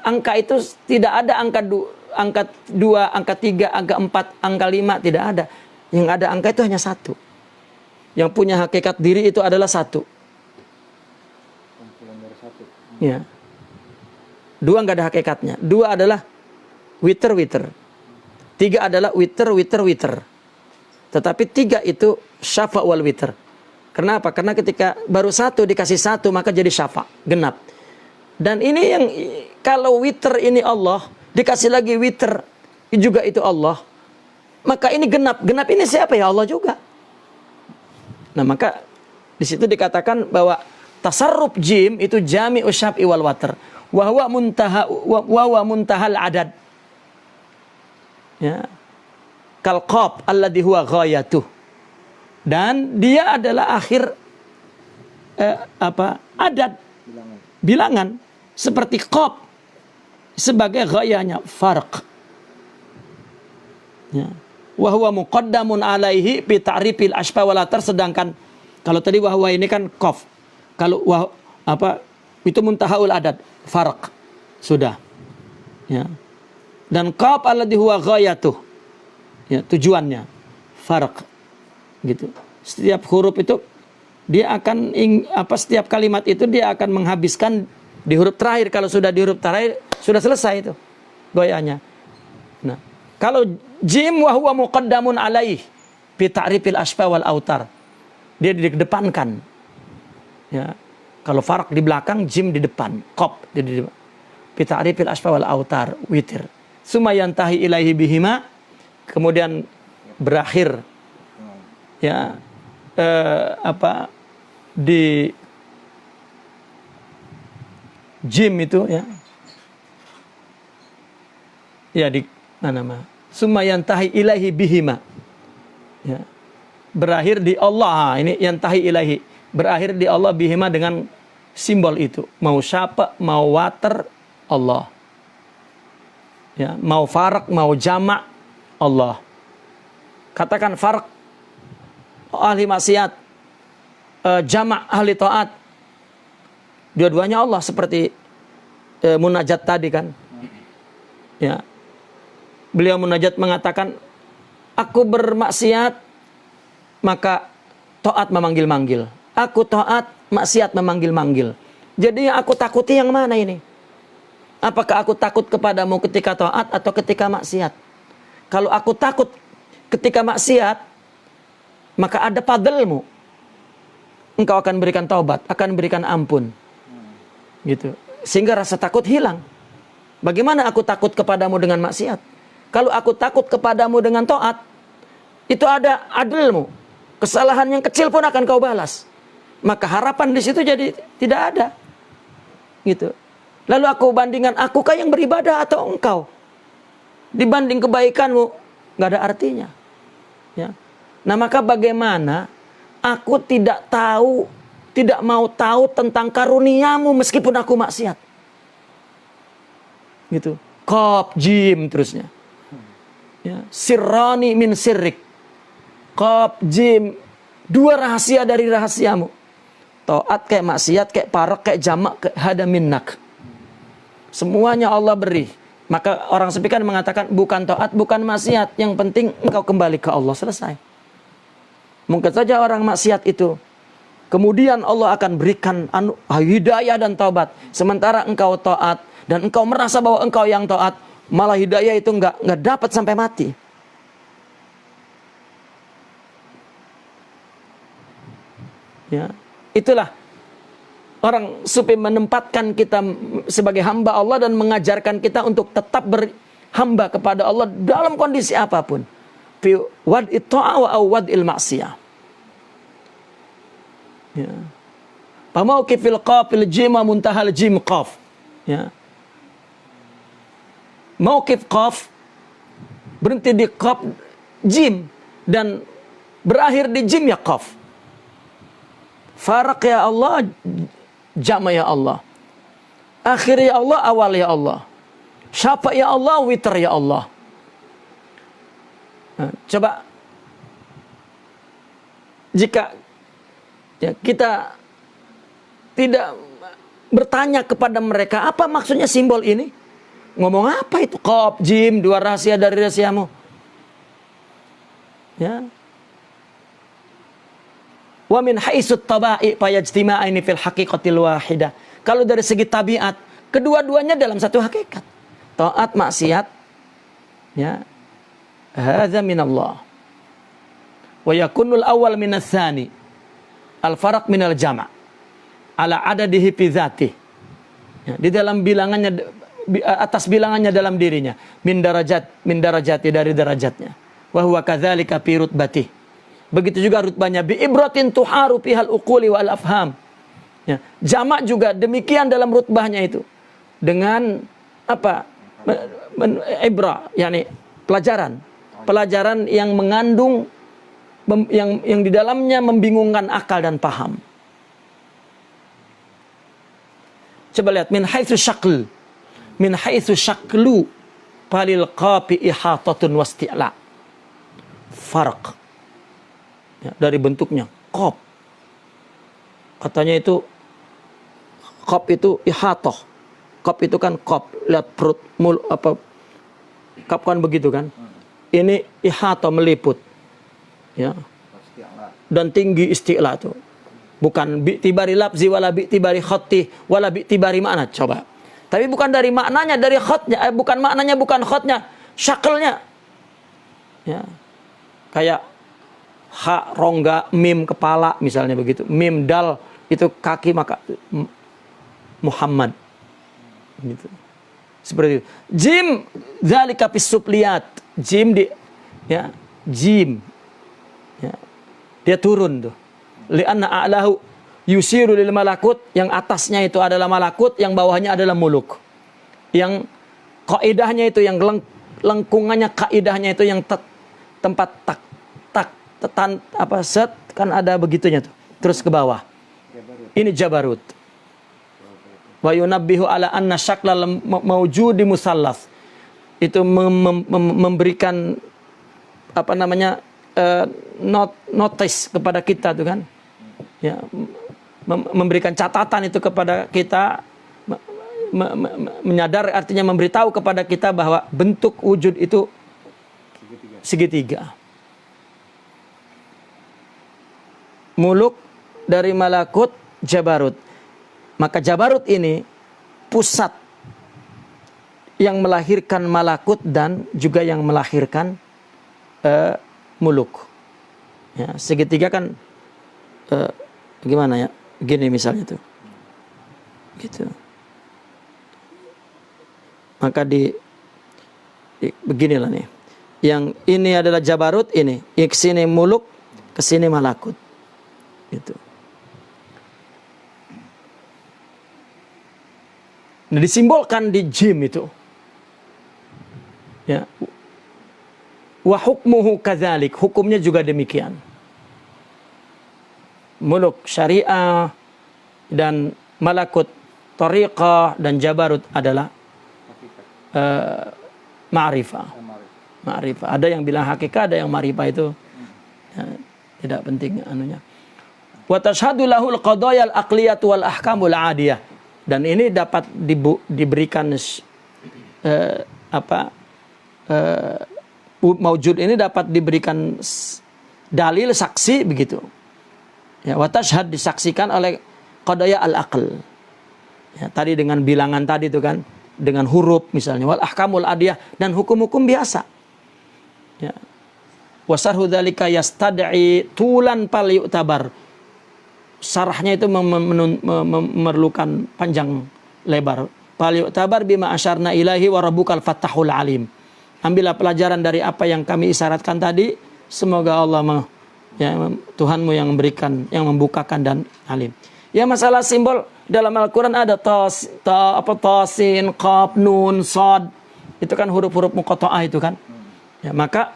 angka itu tidak ada angka 2, angka 3, angka 4, angka 5, tidak ada. Yang ada angka itu hanya 1. Yang punya hakikat diri itu adalah 1. Ya. 2 nggak ada hakikatnya. 2 adalah witr. 3 adalah witr. Tetapi 3 itu syafa wal witr. Kenapa? Karena ketika baru 1 dikasih 1 maka jadi syafa, genap. Dan ini yang kalau witr ini Allah, dikasih lagi witr juga itu Allah, maka ini genap. Genap ini siapa? Ya Allah juga. Nah, maka di situ dikatakan bahwa tasarruf jim itu jami'u syab'i wal watr wa huwa muntahal adad. Ya. Kal qaf alladhi huwa ghayatuh. Dan dia adalah akhir adad, bilangan seperti qaf sebagai ghayanya farq. Ya. Wa huwa muqaddamun alaihi bi ta'rifil asfa wal atar, sedangkan Kalau tadi wahwa ini kan qaf. Kalau itu muntahaul adad, farq. Sudah. Ya. Dan qaf alladhi huwa ghayatuh. Ya, tujuannya. Farq. Gitu. Setiap huruf itu dia akan setiap kalimat itu dia akan menghabiskan di huruf terakhir. Kalau sudah di huruf terakhir sudah selesai itu goyahnya. Nah, kalau jim wa huwa muqaddamun alaih fi ta'rifil asfa wal autar. Dia dikedepankan. Ya. Kalau farq di belakang, jim di depan, qaf di depan. Fi ta'rifil asfa wal autar, witir. Summa yantahi ilaihi bihima, kemudian berakhir ya di jim itu ya di mana summa yantahi ilaihi bihima, ya, berakhir di Allah. Ini yantahi ilaihi, berakhir di Allah bihima, dengan simbol itu, mau syafa mau water Allah, ya, mau farq mau jamak Allah. Katakan farq ahli maksiat, jamak ahli taat, dua-duanya Allah, seperti munajat tadi kan. Ya. Beliau munajat mengatakan, aku bermaksiat maka taat memanggil-manggil. Aku taat, maksiat memanggil-manggil. Jadi yang aku takuti yang mana ini? Apakah aku takut kepadamu ketika taat atau ketika maksiat? Kalau aku takut ketika maksiat, maka ada fadlmu. Engkau akan berikan taubat, akan berikan ampun. Gitu. Sehingga rasa takut hilang. Bagaimana aku takut kepadamu dengan maksiat? Kalau aku takut kepadamu dengan taat, itu ada adilmu. Kesalahan yang kecil pun akan kau balas. Maka harapan di situ jadi tidak ada. Gitu. Lalu aku bandingkan, akukah yang beribadah atau engkau? Dibanding kebaikanmu, nggak ada artinya. Ya. Nah, maka bagaimana aku tidak mau tahu tentang karuniamu meskipun aku maksiat. Gitu. Qaf, jim, terusnya. Ya. Sirrani min sirrik. Qaf, jim, dua rahasia dari rahasiamu. Taat kayak maksiat, kayak parek, kayak jamak, kayak hada minnak. Semuanya Allah beri. Maka orang sepikan mengatakan, bukan taat, bukan maksiat. Yang penting engkau kembali ke Allah. Selesai. Mungkin saja orang maksiat itu, kemudian Allah akan berikan hidayah dan taubat. Sementara engkau taat, dan engkau merasa bahwa engkau yang taat, malah hidayah itu nggak dapat sampai mati. Ya, itulah orang sufi menempatkan kita sebagai hamba Allah dan mengajarkan kita untuk tetap berhamba kepada Allah dalam kondisi apapun. Fi wad'i ta'a wa wad'il ma'siyah. Ya. Pamauqifil qafil jim muntahal jim qaf. Ya. Mauqif qaf, berhenti di qaf, jim, dan berakhir di jim ya qaf. Farq ya Allah, jama ya Allah. Akhir ya Allah, awal ya Allah. Syafa ya Allah, witr ya Allah. Nah, coba jika kita tidak bertanya kepada mereka, apa maksudnya simbol ini? Ngomong apa itu? Qaf, jim, dua rahasia dari rahasiamu. Ya. Wa min haitsut taba'i fayajtima'aini fil haqiqatil wahidah. Kalau dari segi tabiat, kedua-duanya dalam satu hakikat. Taat, maksiat, ya. Hadza min Allah. Wa yakunul awal min ats-tsani. Al-farq min al-jama'. Ala adadihi fi dzatihi. Ya, di dalam bilangannya, atas bilangannya dalam dirinya, min darajati, dari derajatnya. Wa huwa kadzalika fi rutbati. Begitu juga rutbahnya, bi ibratin tuharu fihal uquli wal afham. Ya, jamak juga demikian dalam rutbahnya itu. Dengan apa? Ibra, yakni pelajaran yang mengandung yang di dalamnya membingungkan akal dan paham. Coba lihat, min haitsu syaklu falil qafi ihatatun wasti'la. Farq. Ya, dari bentuknya qaf, Katanya itu qab itu ihatoh. Qab itu kan qab, lihat perut qab kan begitu kan. Ini ihatoh, meliput. Ya. Dan tinggi isti'la itu. Bukan bi'tibari lafzi wala bi'tibari khatti wala bi'tibari makna. Coba. Tapi bukan dari maknanya, dari khotnya. Bukan maknanya, bukan khotnya. Syakelnya. Ya. Kayak ha, rongga, mim, kepala. Misalnya begitu. Mim, dal, itu kaki, maka Muhammad. Gitu. Seperti itu. Jim, zalika fis supliyat. Jim di, ya, jim. Ya. Dia turun tuh. Li'anna a'lahu yusiru lil malakut, yang atasnya itu adalah malakut, yang bawahnya adalah muluk. Yang kaidahnya itu, yang lengkungannya kaidahnya itu, yang tempat set kan ada begitunya tuh. Terus ke bawah. Ini jabarut. Wa yunabbihu ala anna syaklal mawjudi musallaf. Itu memberikan apa namanya notice kepada kita tuh kan. Ya, memberikan catatan itu kepada kita, menyadar artinya memberitahu kepada kita bahwa bentuk wujud itu segitiga. Muluk dari malakut, jabarut. Maka jabarut ini pusat yang melahirkan malakut dan juga yang melahirkan muluk. Ya, segitiga kan gimana ya? Gini misalnya tuh. Gitu. Maka beginilah nih. Yang ini adalah jabarut ini. Ke sini muluk, ke sini malakut. Gitu. Nah, disimbolkan di jim itu. Ya. Wa hukmuhu kadzalik, hukumnya juga demikian. Muluk syariah dan malakut tariqah dan jabarut adalah ma'rifah. Ma'rifah. Ada yang bilang hakikat, ada yang ma'rifah itu ya, tidak penting anunya. Wa tashhadu lahul qadaya al-aqliyah wal ahkamul 'adiyah. Dan ini dapat diberikan maujud ini dapat diberikan dalil saksi begitu. Ya, wa tashhad disaksikan oleh qadaya al-aql. Ya, tadi dengan bilangan tadi itu kan, dengan huruf misalnya wal ahkamul adiyah dan hukum-hukum biasa. Ya. Wasarhu dzalika yastad'i tulan pal yu'tabar. Sarahnya itu memerlukan panjang lebar. Pal yu'tabar bima asyarna ilahi wa rabbukal fattahul alim. Ambillah pelajaran dari apa yang kami isyaratkan tadi. Semoga Allah Tuhanmu yang memberikan, yang membukakan dan alim. Ya, masalah simbol dalam Al-Quran ada tasin, qaf, nun, sad. Itu kan huruf-huruf muqatta'ah itu kan. Ya, maka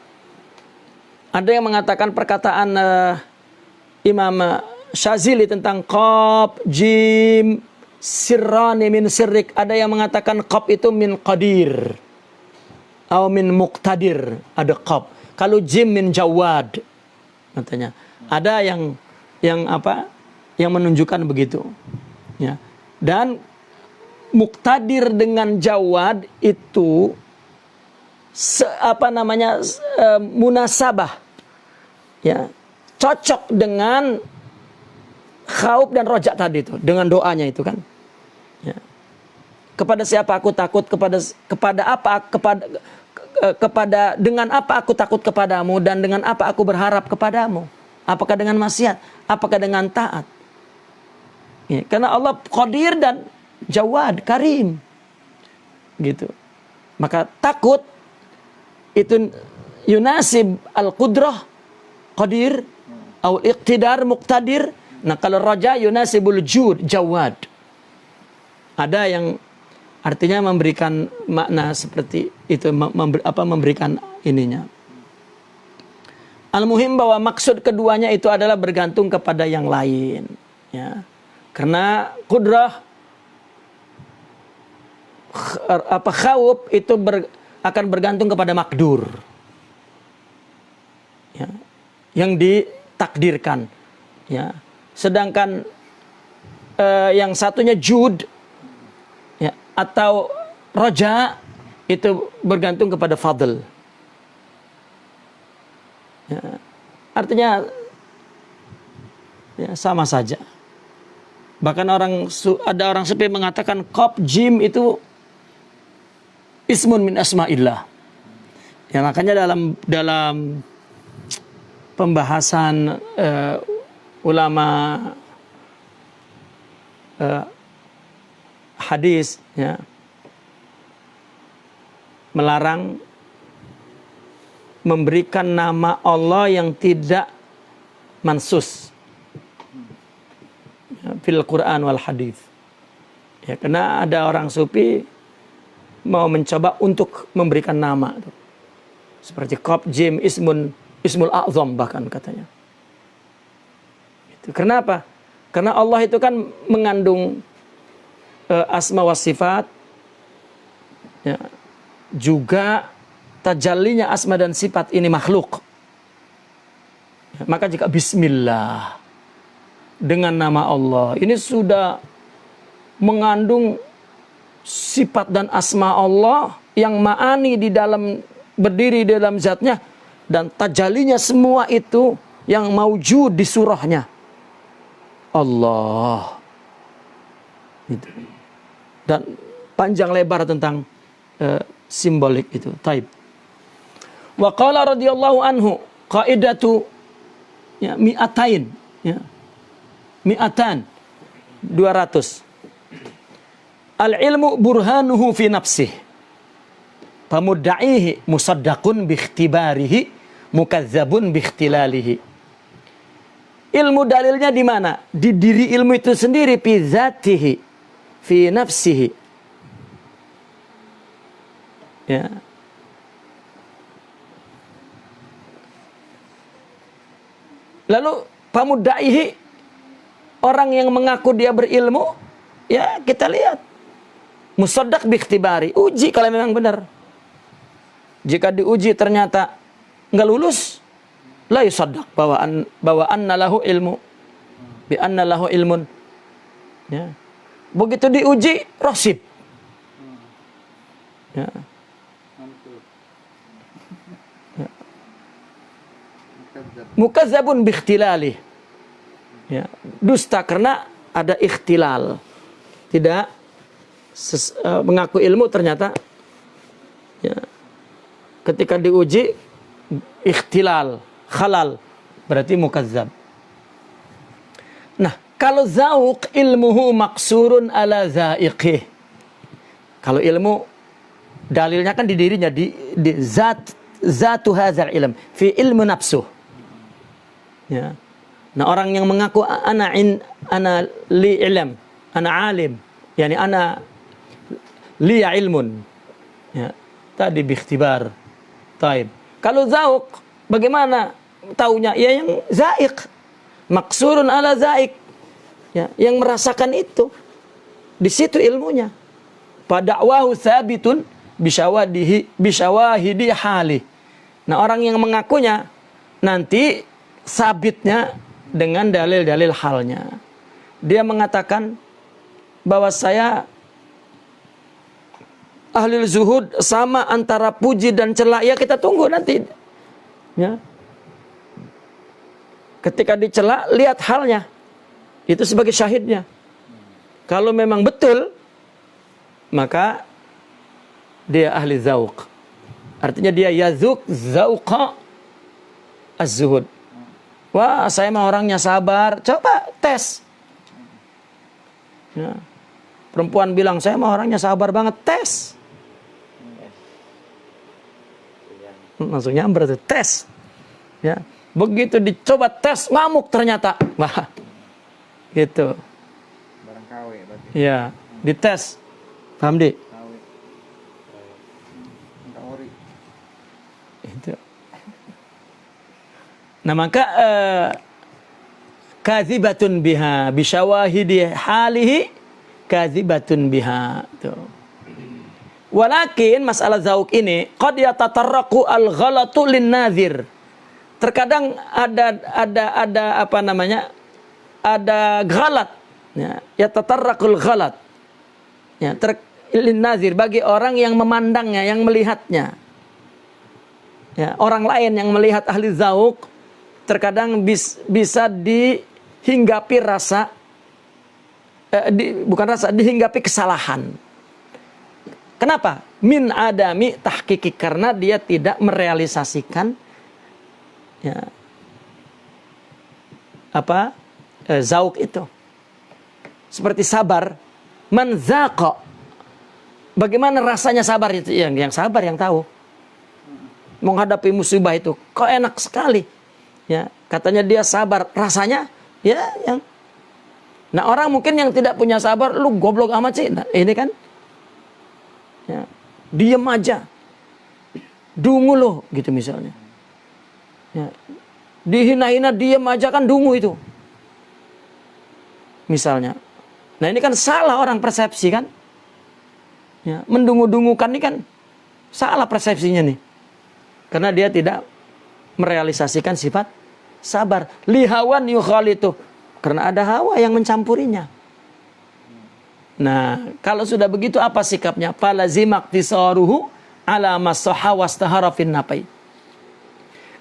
ada yang mengatakan perkataan Imam Syazili tentang qaf, jim, sirrani min sirrik. Ada yang mengatakan qaf itu min qadir. Atau min muqtadir. Ada qaf. Kalau jim min jawad. Katanya. Ada yang menunjukkan begitu. Ya. Dan muqtadir dengan jawad itu munasabah. Ya. Cocok dengan khauf dan rojak tadi itu, dengan doanya itu kan. Ya. Kepada siapa aku takut, dengan apa aku takut kepadamu, dan dengan apa aku berharap kepadamu. Apakah dengan maksiat, apakah dengan taat. Ya, karena Allah qadir dan jawad, karim. Gitu. Maka takut itu yunasib al-qudrah, qadir, atau iqtidar, muqtadir. Nah, kalau raja yunasibul jud, jawad. Ada yang artinya memberikan makna seperti itu, memberikan ininya. Al-muhim bahwa maksud keduanya itu adalah bergantung kepada yang lain. Ya. Karena qudrah, khawf itu akan bergantung kepada makdur. Ya. Yang ditakdirkan. Ya. Sedangkan yang satunya jud, ya, atau roja, itu bergantung kepada fadl. Ya, artinya ya, sama saja. Bahkan ada orang sufi mengatakan qaf jim itu ismun min asma'illah. Ya, makanya dalam pembahasan ulama hadis, ya, melarang memberikan nama Allah yang tidak mansus, ya, fil Quran wal hadis. Ya, karena ada orang sufi mau mencoba untuk memberikan nama seperti qaf jim ismul a'zam bahkan katanya. Itu kenapa? Karena Allah itu kan mengandung asma wa sifat, ya, juga tajallinya asma dan sifat ini makhluk. Ya, maka jika bismillah dengan nama Allah ini sudah mengandung sifat dan asma Allah yang ma'ani di dalam, berdiri di dalam zatnya, dan tajallinya semua itu yang maujud di surahnya Allah. Gitu. Dan panjang lebar tentang simbolik itu. Taib. Wa qala radhiyallahu anhu qaidatu, ya, mi'atain, ya, mi'atan 200. Al-ilmu burhanuhu fi nafsih, pamudda'ihi musaddaqun bikhtibarihi mukadzabun bikhtilalihi. Ilmu dalilnya di mana? Di diri ilmu itu sendiri, fi zatihi, fi nafsihi. Ya. Lalu pamudda'ihi, orang yang mengaku dia berilmu, ya kita lihat musaddaq bikhtibari, uji kalau memang benar. Jika diuji ternyata enggak lulus, la yusaddaq bahwa anna lahu ilmu, bi anna lahu ilmun. Ya. Begitu diuji rasib. Ya. Ya. Mukadzabun bikhtilali. Ya, dusta karena ada ikhtilal. Tidak mengaku ilmu ternyata, ya, ketika diuji ikhtilal, khalal, berarti mukadzab. Nah, kalau zauq ilmuhu maksurun ala zaiqih. Kalau ilmu dalilnya kan di dirinya, di zatu hadzal ilm, fi ilmu nafsuh. Ya. Nah, orang yang mengaku ana li ilm, ana alim, yani ana li ilmun, ya, tadi bikhtibar. Taib. Kalau zauq bagaimana taunya? Ya yang zaiq, maksurun ala zaiq, ya, yang merasakan itu, di situ ilmunya. Pada'wahu thabitun bisyawahidi hali. Nah, orang yang mengakunya nanti sabitnya dengan dalil-dalil halnya. Dia mengatakan bahwa saya ahli zuhud, sama antara puji dan cela. Ya, kita tunggu nanti. Ya. Ketika dicela, lihat halnya. Itu sebagai syahidnya. Kalau memang betul, maka dia ahli zauq. Artinya dia yazuk zauqa az-zuhud. Wah, saya mah orangnya sabar. Coba tes. Ya. Perempuan bilang, saya mah orangnya sabar banget. Tes. Langsung nyamber tuh, tes. Ya. Begitu dicoba tes, ngamuk ternyata. Wah. Gitu. Barang KW berarti. Ya, dites. Paham, Di? KW. Enggak ori. Itu. Nah, maka kadzibatun biha bisyawahidi halihi kadzibatun biha. Tuh. Walakin masalah zauq ini qad yatatarraqu al-ghalatu lin-nadhir. Terkadang ada apa namanya? Ada ghalat. Ya tatarraqul ghalat. Ya, nazir bagi orang yang memandangnya, yang melihatnya. Ya, orang lain yang melihat ahli zauk terkadang bisa dihinggapi rasa dihinggapi kesalahan. Kenapa? Min adami tahqiqi, karena dia tidak merealisasikan zauk itu. Seperti sabar, man zaqa. Bagaimana rasanya sabar itu? Yang sabar yang tahu. Menghadapi musibah itu kok enak sekali. Ya, katanya dia sabar, rasanya yang. Nah, orang mungkin yang tidak punya sabar, lu goblok amat sih. Nah, ini kan diem aja. Dungu loh gitu misalnya. Ya, dihina-hina diem aja kan dungu itu. Misalnya. Nah, ini kan salah orang persepsi kan? Ya, mendungu-dungukan ini kan salah persepsinya nih. Karena dia tidak merealisasikan sifat sabar. Lihawan yukhalitu. Karena ada hawa yang mencampurinya. Nah, kalau sudah begitu apa sikapnya? Falazimak tisaruhu ala masoha wastahara fin napai.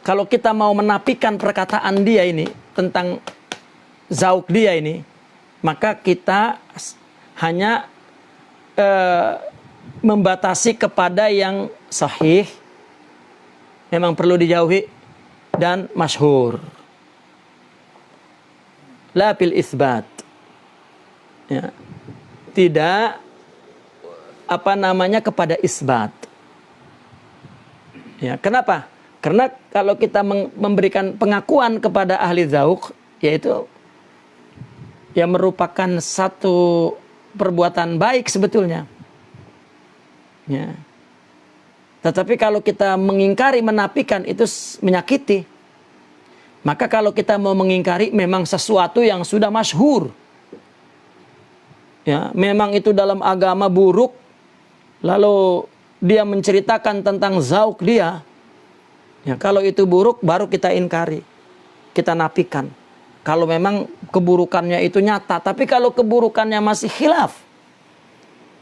Kalau kita mau menapikan perkataan dia ini tentang zauk dia ini, maka kita hanya membatasi kepada yang sahih, memang perlu dijauhi, dan masyhur. La fil isbat. Ya. Tidak kepada isbat. Ya, kenapa? Karena kalau kita memberikan pengakuan kepada ahli zauk, yaitu yang merupakan satu perbuatan baik sebetulnya. Ya. Tetapi kalau kita mengingkari, menafikan, itu menyakiti. Maka kalau kita mau mengingkari memang sesuatu yang sudah masyhur. Ya, memang itu dalam agama buruk. Lalu dia menceritakan tentang zauk dia. Ya, kalau itu buruk baru kita ingkari. Kita nafikan. Kalau memang keburukannya itu nyata. Tapi kalau keburukannya masih khilaf,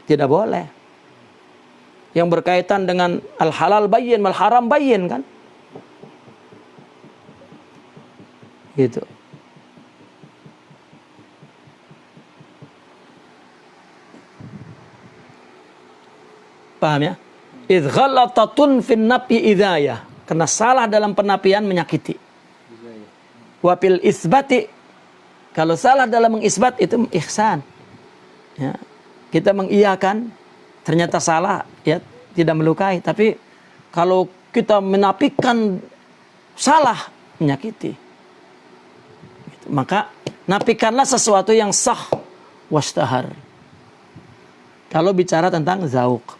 tidak boleh. Yang berkaitan dengan al-halal bayyin, mal-haram bayyin kan? Gitu. Paham ya? Idh ghalatatun fin nafi idhayah. Karena salah dalam penafian menyakiti. Wapil isbati, kalau salah dalam mengisbat itu ihsan. Ya. Kita mengiyakan, ternyata salah, ya tidak melukai. Tapi kalau kita menafikan salah, menyakiti. Gitu. Maka nafikanlah sesuatu yang sah washtahar. Kalau bicara tentang zauk.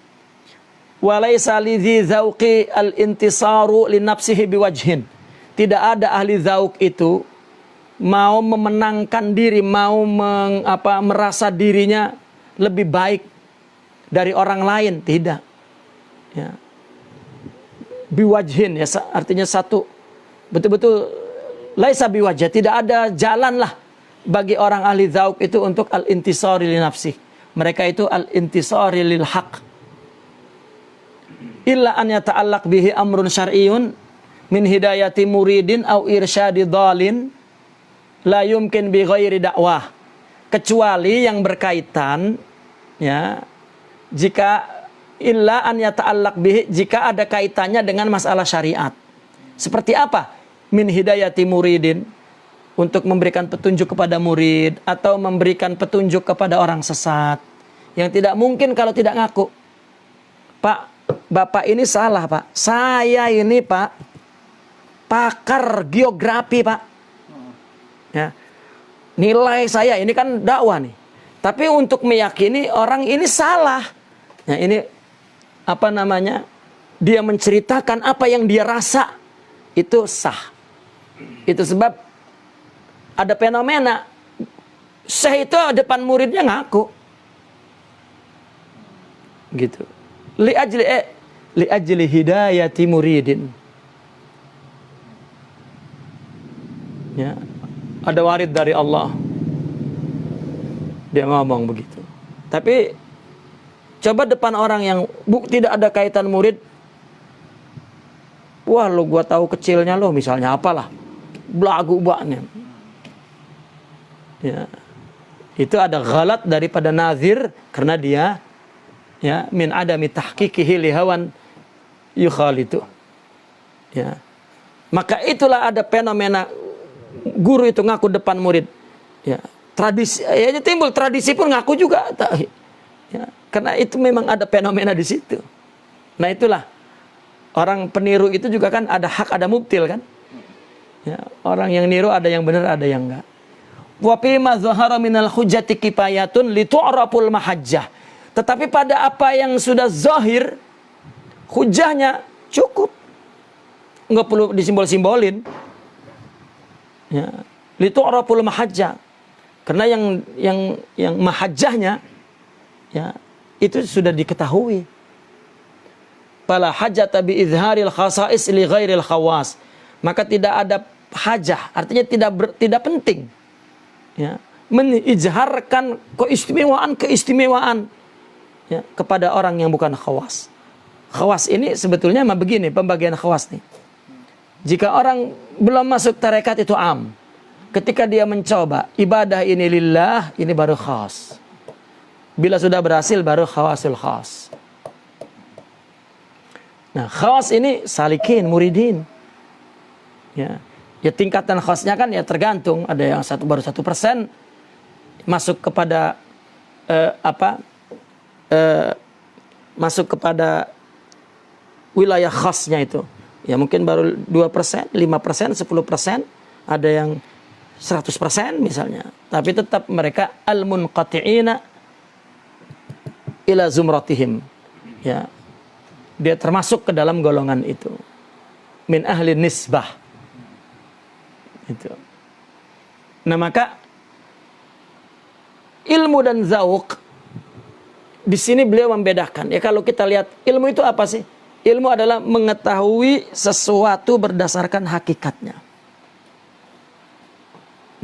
Walaysa lidzi zauqi al-intisaru li nafsihi biwajhin. Tidak ada ahli zauk itu mau memenangkan diri, mau merasa dirinya lebih baik dari orang lain, tidak. Ya. Biwajhin, ya, artinya satu, betul-betul laisa biwajh, tidak ada jalan lah bagi orang ahli zauk itu untuk al-intisari li nafsi. Mereka itu al-intisari lil haq. Illa an yata'allaq bihi amrun syar'iyyun min hidayati muridin au irsyadi dhalin la yumkin bi ghairi dakwah. Kecuali yang berkaitan, ya, jika illa an yata'allaq bihi, jika ada kaitannya dengan masalah syariat. Seperti apa? Min hidayati muridin, untuk memberikan petunjuk kepada murid atau memberikan petunjuk kepada orang sesat yang tidak mungkin kalau tidak ngaku. Pak, Bapak ini salah, Pak. Saya ini, Pak, pakar geografi, Pak. Ya. Nilai saya ini kan dakwah nih. Tapi untuk meyakini orang ini salah. Nah, ini dia menceritakan apa yang dia rasa, itu sah. Itu sebab ada fenomena Syekh itu depan muridnya ngaku. Gitu. Li ajli hidayati muridin. Ya. Ada warid dari Allah. Dia ngomong begitu. Tapi coba depan orang yang tidak ada kaitan murid. Wah, lo gua tahu kecilnya lo, misalnya apalah. Belagu banget. Ya. Itu ada ghalat daripada nazir karena dia ya min adami tahqiqihi li hawan yukhalitu. Ya. Maka itulah ada fenomena guru itu ngaku depan murid. Ya. Tradisi ya timbul tradisi pun ngaku juga. Ya. Karena itu memang ada fenomena di situ. Nah, itulah orang peniru itu juga kan ada hak ada mubtil kan. Ya. Orang yang niru ada yang benar ada yang enggak. Wa fi ma zahara minal hujjati kifayatun li tu'raful mahajjah. Tetapi pada apa yang sudah zahir hujahnya cukup. Enggak perlu disimbol-simbolin. Ya, li tu'raful mahajjah. Karena yang mahajjahnya ya itu sudah diketahui. Fala hajjata bi izharil khasa'is li ghairil khawas. Maka tidak ada hajah, artinya tidak penting. Ya, mengizharkan keistimewaan ya, kepada orang yang bukan khawas. Khawas ini sebetulnya mah begini pembagian khawas nih. Jika orang belum masuk tarekat itu am. Ketika dia mencoba ibadah ini lillah, ini baru khas. Bila sudah berhasil baru khawasul khas. Nah, khawas ini salikin, muridin. Ya tingkatan khasnya kan ya tergantung, ada yang baru 1% masuk kepada masuk kepada wilayah khasnya itu. Ya mungkin baru 2%, 5%, 10%, ada yang 100% misalnya. Tapi tetap mereka al-munqati'ina ila zumratihim. Ya. Dia termasuk ke dalam golongan itu. Min ahli nisbah. Itu. Nah, maka ilmu dan zauq di sini beliau membedakan. Ya kalau kita lihat ilmu itu apa sih? Ilmu adalah mengetahui sesuatu berdasarkan hakikatnya.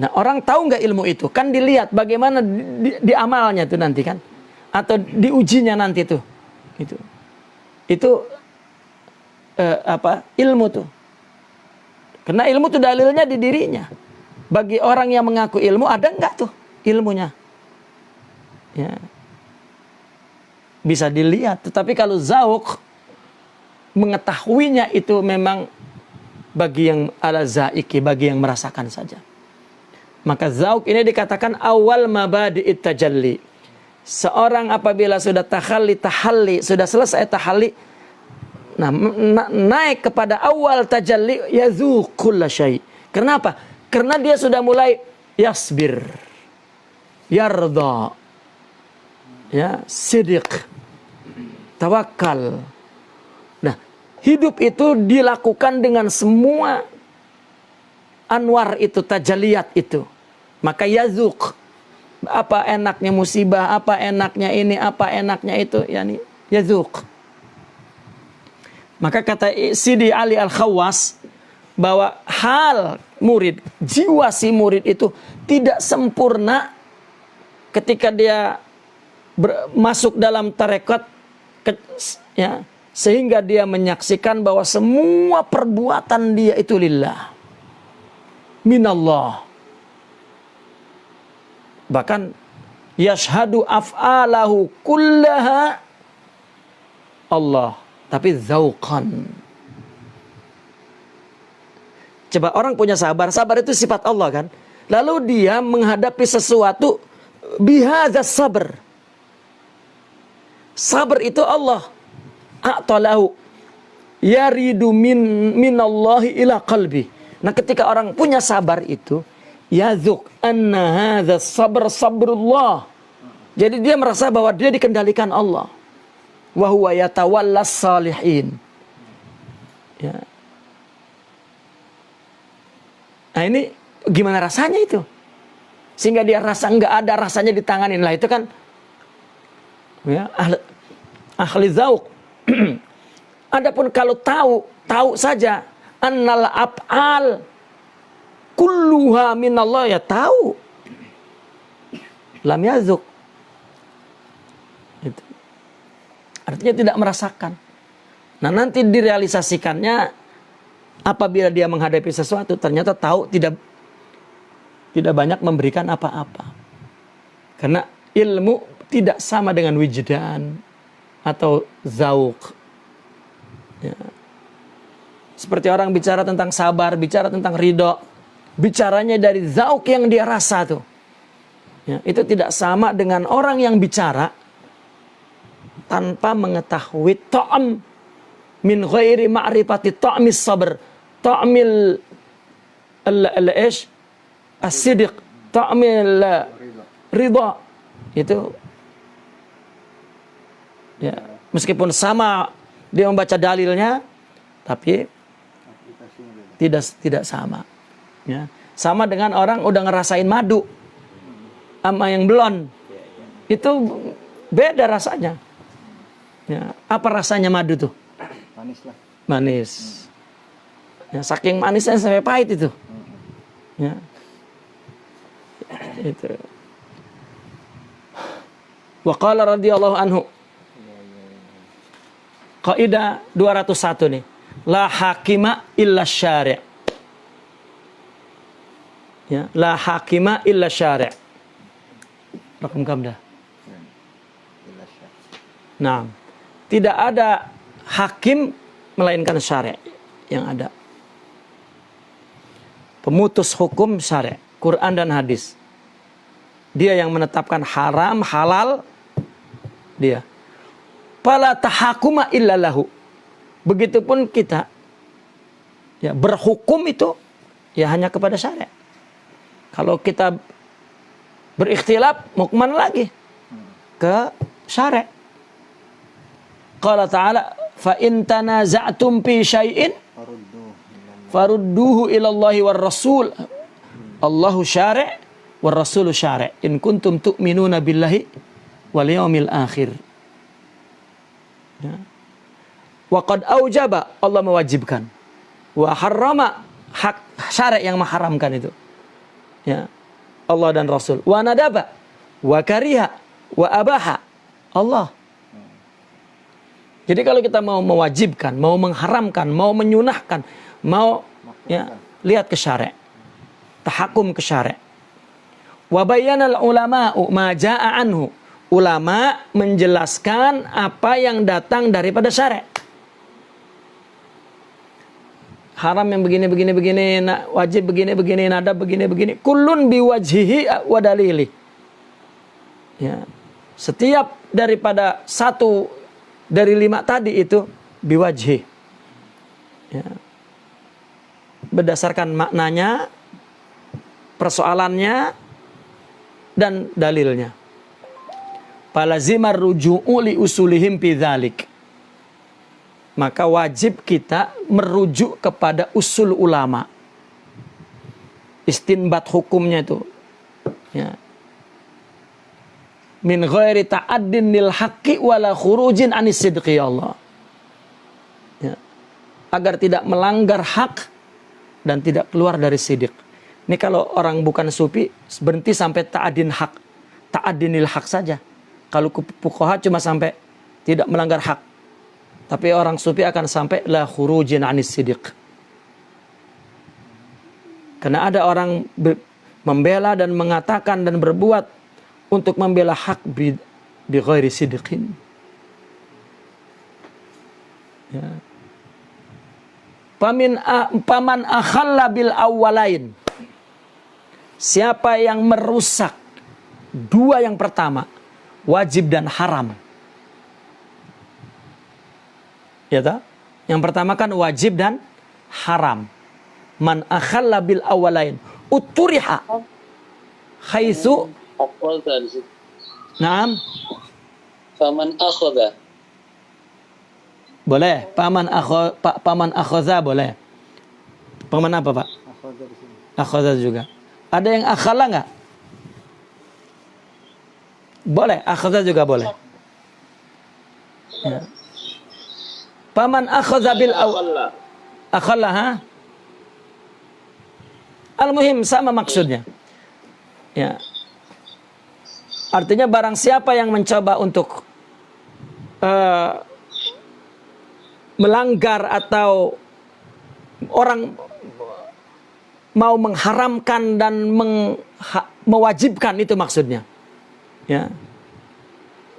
Nah, orang tahu nggak ilmu itu? Kan dilihat bagaimana di amalnya tuh nanti kan, atau diujinya nanti tuh. Itu ilmu tuh. Karena ilmu itu dalilnya di dirinya. Bagi orang yang mengaku ilmu, ada enggak tuh ilmunya? Ya. Bisa dilihat. Tetapi kalau zauq, mengetahuinya itu memang bagi yang ala zaiki, bagi yang merasakan saja. Maka zauq ini dikatakan awal mabadi'it tajalli. Seorang apabila sudah tahalli, sudah selesai tahalli, nah, naik kepada awal tajalli yazuq kulla syai. Kenapa? Karena dia sudah mulai yasbir, yarda, ya, sidq, tawakal. Nah, hidup itu dilakukan dengan semua anwar itu, tajalliyat itu. Maka yazuq, apa enaknya musibah, apa enaknya ini, apa enaknya itu, yani yazuq. Maka kata Sidi Ali Al-Khawas bahwa hal murid, jiwa si murid itu tidak sempurna ketika dia masuk dalam tarekat ya, sehingga dia menyaksikan bahwa semua perbuatan dia itu lillah, minallah. Bahkan yashhadu af'alahu kullaha Allah, tapi zauqan. Coba orang punya sabar itu sifat Allah kan. Lalu dia menghadapi sesuatu bihadzas sabr. Sabar itu Allah a'talahu yaridu minallahi ila qalbi. Nah, ketika orang punya sabar itu yazuk anna hadzas sabr sabrullah. Jadi dia merasa bahwa dia dikendalikan Allah. Wa huwa yatawallas salihin. Ya. Nah, ini gimana rasanya itu? Sehingga dia rasa enggak ada rasanya ditanganin. Lah itu kan ya, ahli zauq. Adapun kalau tahu saja annal af'al kulluha minallah, ya tahu. lam yazuk. Itu. Artinya tidak merasakan. Nah, nanti direalisasikannya apabila dia menghadapi sesuatu ternyata tahu tidak banyak memberikan apa-apa. Karena ilmu tidak sama dengan wijdan atau zauq. Ya. Seperti orang bicara tentang sabar, bicara tentang ridho, bicaranya dari zauq yang dia rasa tuh. Ya, itu tidak sama dengan orang yang bicara tanpa mengetahui ta'am min ghairi ma'rifati ta'mis sabr, ta'mil al-ish as-sidq, ta'mil ridha. Itu ya, meskipun sama dia membaca dalilnya tapi tidak sama. Ya. Sama dengan orang udah ngerasain madu sama yang belum. Itu beda rasanya. Ya. Apa rasanya madu tuh? Manis lah. Manis. Ya, saking manisnya sampai pahit itu. Ya. Itu. Wa qala radhiyallahu anhu. Kaidah 201 nih. La hakima illa syari'. Ya, la hakima illa syari'. Rakam kam dah. Nah, tidak ada hakim melainkan syari' yang ada. Pemutus hukum syari', Quran dan hadis. Dia yang menetapkan haram, halal, dia. Fala tahakuma illa lahu. Begitupun kita ya berhukum itu ya hanya kepada syariat. Kalau kita berikhtilaf mau kemana lagi? Ke syariat. Qala ta'ala fa in tanaza'tum fi syai'in farudduhu ila Allahi war rasul. Allahu syari' war rasulu syari'. In kuntum tu'minuna billahi wal yaumil akhir. Ya. Wa qad aujaba, Allah mewajibkan. Wa harrama, hak syara' yang mengharamkan itu. Ya. Allah dan Rasul. Wa nadaba, wa kariha, wa abaha. Allah. Jadi kalau kita mau mewajibkan, mau mengharamkan, mau menyunahkan, mau ya, lihat ke syara'. Tahakum ke syara'. Wa bayyana al-ulama'u ma jaa'a anhu. Ulama menjelaskan apa yang datang daripada syariat. Haram yang begini, wajib begini, nadab begini. Kullun biwajhihi wa dalili. Ya. Setiap daripada satu dari 5 tadi itu biwajhi. Ya. Berdasarkan maknanya, persoalannya, dan dalilnya. Falazimar ruju'u li usulihim fi dzalik. Maka wajib kita merujuk kepada usul ulama. Istinbat hukumnya itu. Ya. Min ghairi ta'addin lil haqqi wala khurujin anis sidqi Allah. Ya. Agar tidak melanggar hak dan tidak keluar dari sidik. Ini kalau orang bukan sufi berhenti sampai ta'addin hak. Ta'addinil hak saja. Kalau fuqaha cuma sampai tidak melanggar hak. Tapi orang sufi akan sampai la khurujin anis sidiq. Karena ada orang membela dan mengatakan dan berbuat untuk membela hak bi ghairi sidiqin. Ya. Paman akhalla bil awwalain. Siapa yang merusak 2 yang pertama, wajib dan haram. Ya tak? Yang pertama kan wajib dan haram. Man akhalla bil awalain uturiha haitsu Naam. Faman akhadha. Boleh. Paman akhadha boleh. Paman apa, Pak? Akhadha juga. Ada yang akhala enggak? Boleh, akhadha juga boleh. Ya. Paman akhadha bil akhalla, ha? Al-muhim sama maksudnya. Ya. Artinya barang siapa yang mencoba untuk melanggar atau orang mau mengharamkan dan mewajibkan, itu maksudnya. Ya.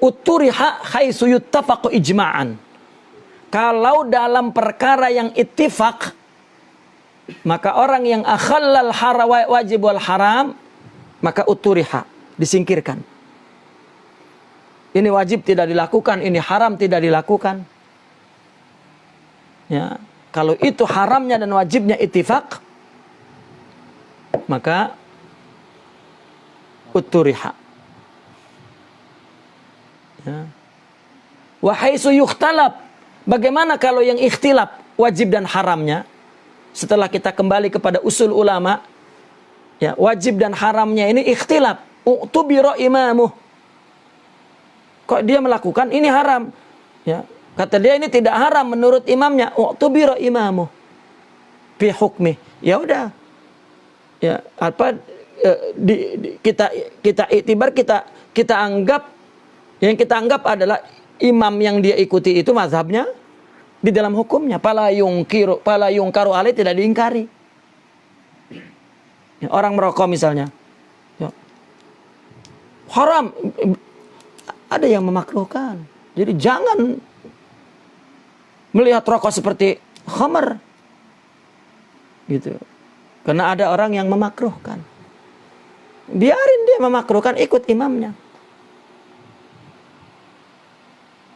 Uturiha haitsu yuttafaqu ijma'an. Kalau dalam perkara yang ittifaq, maka orang yang akhallal wajib wal haram, maka uturiha, disingkirkan. Ini wajib tidak dilakukan, ini haram tidak dilakukan. Ya, kalau itu haramnya dan wajibnya ittifaq, maka uturiha. Ya. Wa haitsu yukhtalaf, bagaimana kalau yang ikhtilaf wajib dan haramnya? Setelah kita kembali kepada usul ulama, ya, wajib dan haramnya ini ikhtilaf. U'tubira imamuh. Kok dia melakukan ini haram? Ya, kata dia ini tidak haram menurut imamnya. U'tubira imamuh fi hukmi. Ya udah. Ya, apa kita iktibar, kita anggap, yang kita anggap adalah imam yang dia ikuti itu mazhabnya di dalam hukumnya. Pala yungkaru alaih, tidak diingkari. Ya, orang merokok misalnya, ya, haram, ada yang memakruhkan. Jadi jangan melihat rokok seperti khamar, gitu. Karena ada orang yang memakruhkan. Biarin dia memakruhkan, ikut imamnya.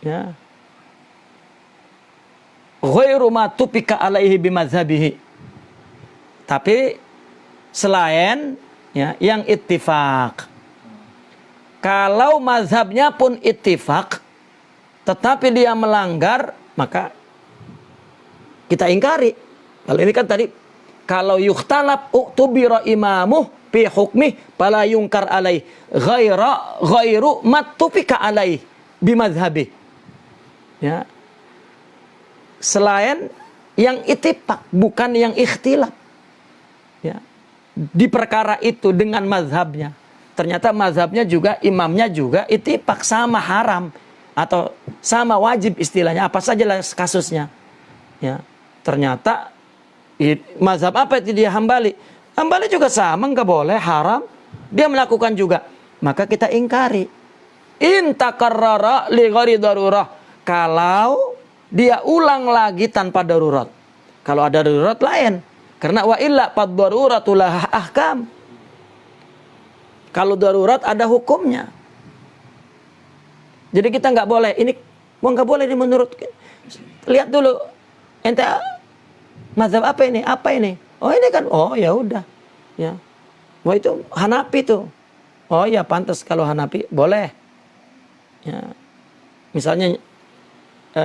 Ya. Ghairu ma tupika alaihi bimadzhabihi. Tapi selain, ya, yang ittifaq. Kalau mazhabnya pun ittifaq, tetapi dia melanggar, maka kita ingkari. Kalau ini kan tadi, kalau yukhtalaf u'tubira imamuh fi hukmih fala yungkar alaih ghairu matufika alaih bimadzhabih. Ya. Selain yang ittifaq, bukan yang ikhtilaf. Ya. Di perkara itu dengan mazhabnya. Ternyata mazhabnya juga, imamnya juga ittifaq, sama haram atau sama wajib istilahnya, apa sajalah kasusnya. Ya. Ternyata mazhab apa itu dia Hambali? Hambali juga sama, enggak boleh, haram. Dia melakukan juga. Maka kita ingkari. In takarrara li ghairi darurah. Kalau dia ulang lagi tanpa darurat. Kalau ada darurat lain. Karena wa illa fad daruratu laha ahkam. Kalau darurat ada hukumnya. Jadi kita nggak boleh, ini nggak boleh ini menurut. Lihat dulu, ente mazhab apa ini? Apa ini? Oh ini kan, oh ya udah, ya. Wah itu Hanafi tuh. Oh ya pantas kalau Hanafi boleh. Ya. Misalnya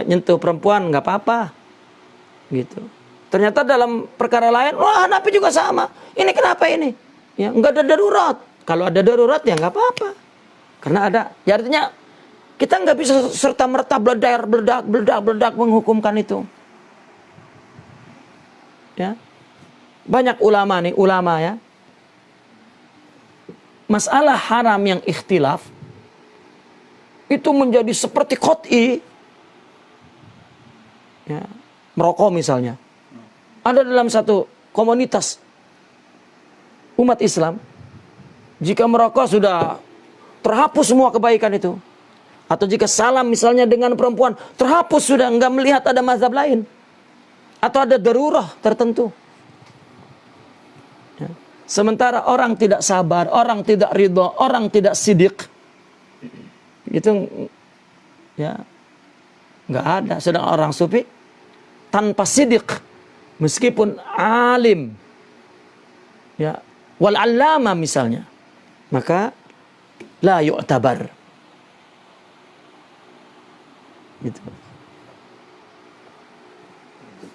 nyentuh perempuan nggak apa-apa, gitu. Ternyata dalam perkara lain, wah Hanafi juga sama. Ini kenapa ini? Ya nggak ada darurat. Kalau ada darurat ya nggak apa-apa. Karena ada. Ya artinya kita nggak bisa serta merta beledak menghukumkan itu. Ya, banyak ulama ya. Masalah haram yang ikhtilaf itu menjadi seperti qat'i. Ya, merokok misalnya. Ada dalam satu komunitas umat Islam, jika merokok sudah terhapus semua kebaikan itu. Atau jika salam misalnya dengan perempuan, terhapus sudah, nggak melihat ada mazhab lain. Atau ada darurah tertentu. Ya. Sementara orang tidak sabar, orang tidak ridho, orang tidak sidik. Itu ya nggak ada. Sedang orang sufi tanpa sidik, meskipun alim, ya, wal allama misalnya, maka la yu'tabar. Gitu.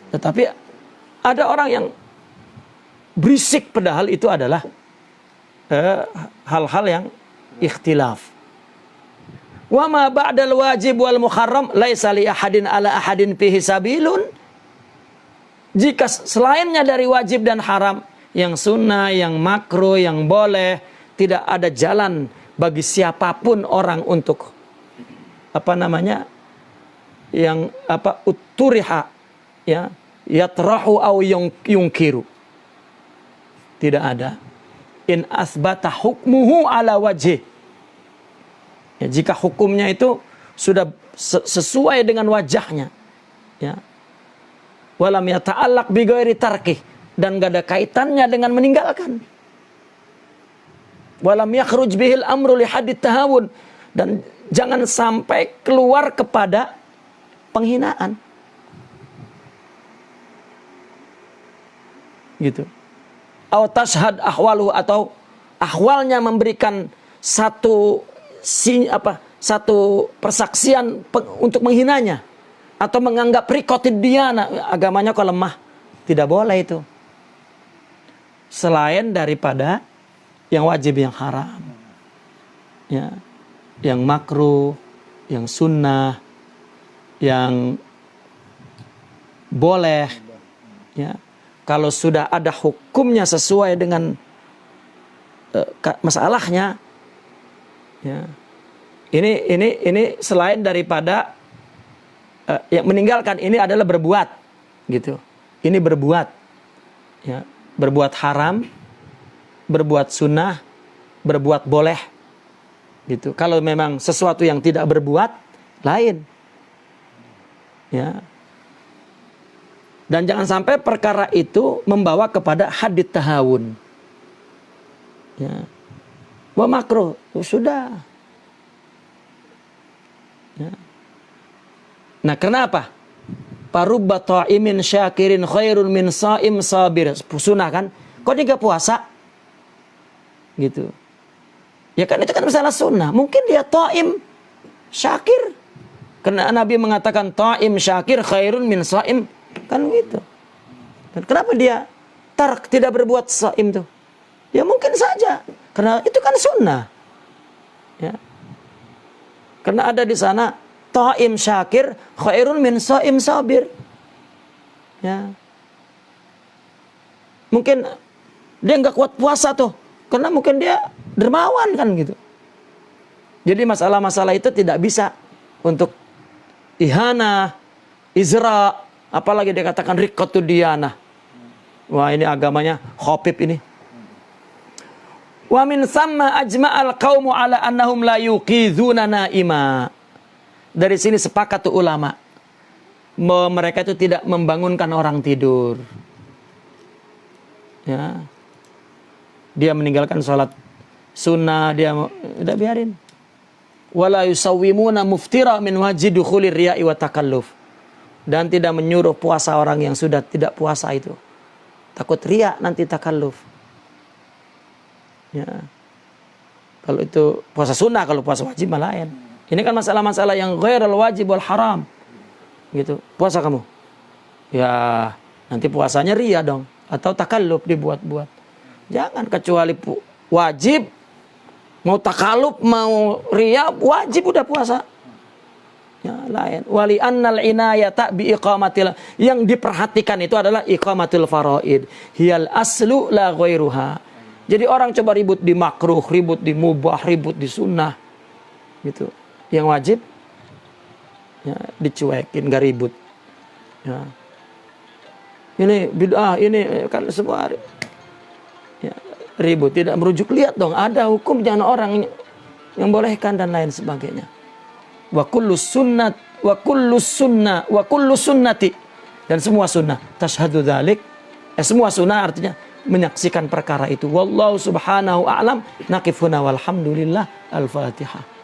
Tetapi ada orang yang berisik, padahal itu adalah hal-hal yang ikhtilaf. Wa ma ba'dal wajib wal muharram laisa li ahadin ala ahadin fihi sabilun. Jika selainnya dari wajib dan haram, yang sunnah, yang makruh, yang boleh, tidak ada jalan bagi siapapun orang untuk yang uturiha, ya, yatrahu au yungkiru. Tidak ada. In asbata hukmuhu ala wajih. Ya, jika hukumnya itu sudah sesuai dengan wajahnya, ya. Walam yata'allaq bi ghairi tarkih, dan gak ada kaitannya dengan meninggalkan. Walam yakhruj bihil amru li haddit tahawun, dan jangan sampai keluar kepada penghinaan. Gitu. Aw tashhad ahwaluhu, atau ahwalnya memberikan satu persaksian untuk menghinanya, atau menganggap rikotid diyana, agamanya kok lemah. Tidak boleh itu. Selain daripada yang wajib, yang haram, ya, yang makruh, yang sunnah, yang boleh, ya, kalau sudah ada hukumnya sesuai dengan masalahnya, ya, ini selain daripada yang meninggalkan, ini adalah berbuat, gitu. Ini berbuat, ya, berbuat haram, berbuat sunnah, berbuat boleh, gitu. Kalau memang sesuatu yang tidak berbuat, lain, ya. Dan jangan sampai perkara itu membawa kepada haddit tahawun, ya. Wa makruh, sudah, ya. Nah, kenapa? Parubba ta'imin syakirin khairun min sha'im sabir. Sunnah kan? Kok dia gak puasa? Gitu. Ya kan, itu kan masalah sunnah. Mungkin dia ta'im syakir. Karena Nabi mengatakan ta'im syakir khairun min sha'im. Kan gitu. Dan kenapa dia tidak berbuat sha'im tuh? Ya mungkin saja. Karena itu kan sunnah. Ya. Karena ada di sana ta'im syakir khairun min sha'im sabir. Ya. Mungkin dia nggak kuat puasa tuh, karena mungkin dia dermawan kan gitu. Jadi masalah-masalah itu tidak bisa untuk ihana, izra, apalagi dia katakan riqatud diyanah. Wah, ini agamanya Khabib ini. Wa min thamma ajma'al qaumu ala annahum la yuqidhuna naima. Dari sini sepakat tuh ulama, mereka itu tidak membangunkan orang tidur. Ya. Dia meninggalkan sholat sunnah, dia udah biarin. Wala yusawwimuna muftira min wajhi dukhulir riya'i wa takalluf. Dan tidak menyuruh puasa orang yang sudah tidak puasa itu. Takut riya, nanti takalluf. Ya. Kalau itu puasa sunnah, kalau puasa wajib malah lain. Ini kan masalah-masalah yang ghairul wajib wal haram. Gitu. Puasa kamu. Ya, nanti puasanya riya dong, atau takalluf dibuat-buat. Jangan, kecuali wajib, mau takalluf, mau riya, wajib udah puasa. Ya, lain. Wali annal inayata bi iqamatil, yang diperhatikan itu adalah iqamatul faraid. Hiyal aslu la ghairuha. Jadi orang coba ribut di makruh, ribut di mubah, ribut di sunnah. Gitu. Yang wajib, ya, dicuekin, gak ribut. Ya. Ini bid'ah, ini kan semua, ya, ribut, tidak merujuk. Lihat dong, ada hukum, jangan orang yang bolehkan dan lain sebagainya. Wa kullu sunnat, wa kullu sunnah, wa kullu sunnati, dan semua sunnah. Tashhadu dzalik, semua sunnah artinya menyaksikan perkara itu. Wallahu subhanahu a'lam. Naqifuna walhamdulillah. Al-Fatihah.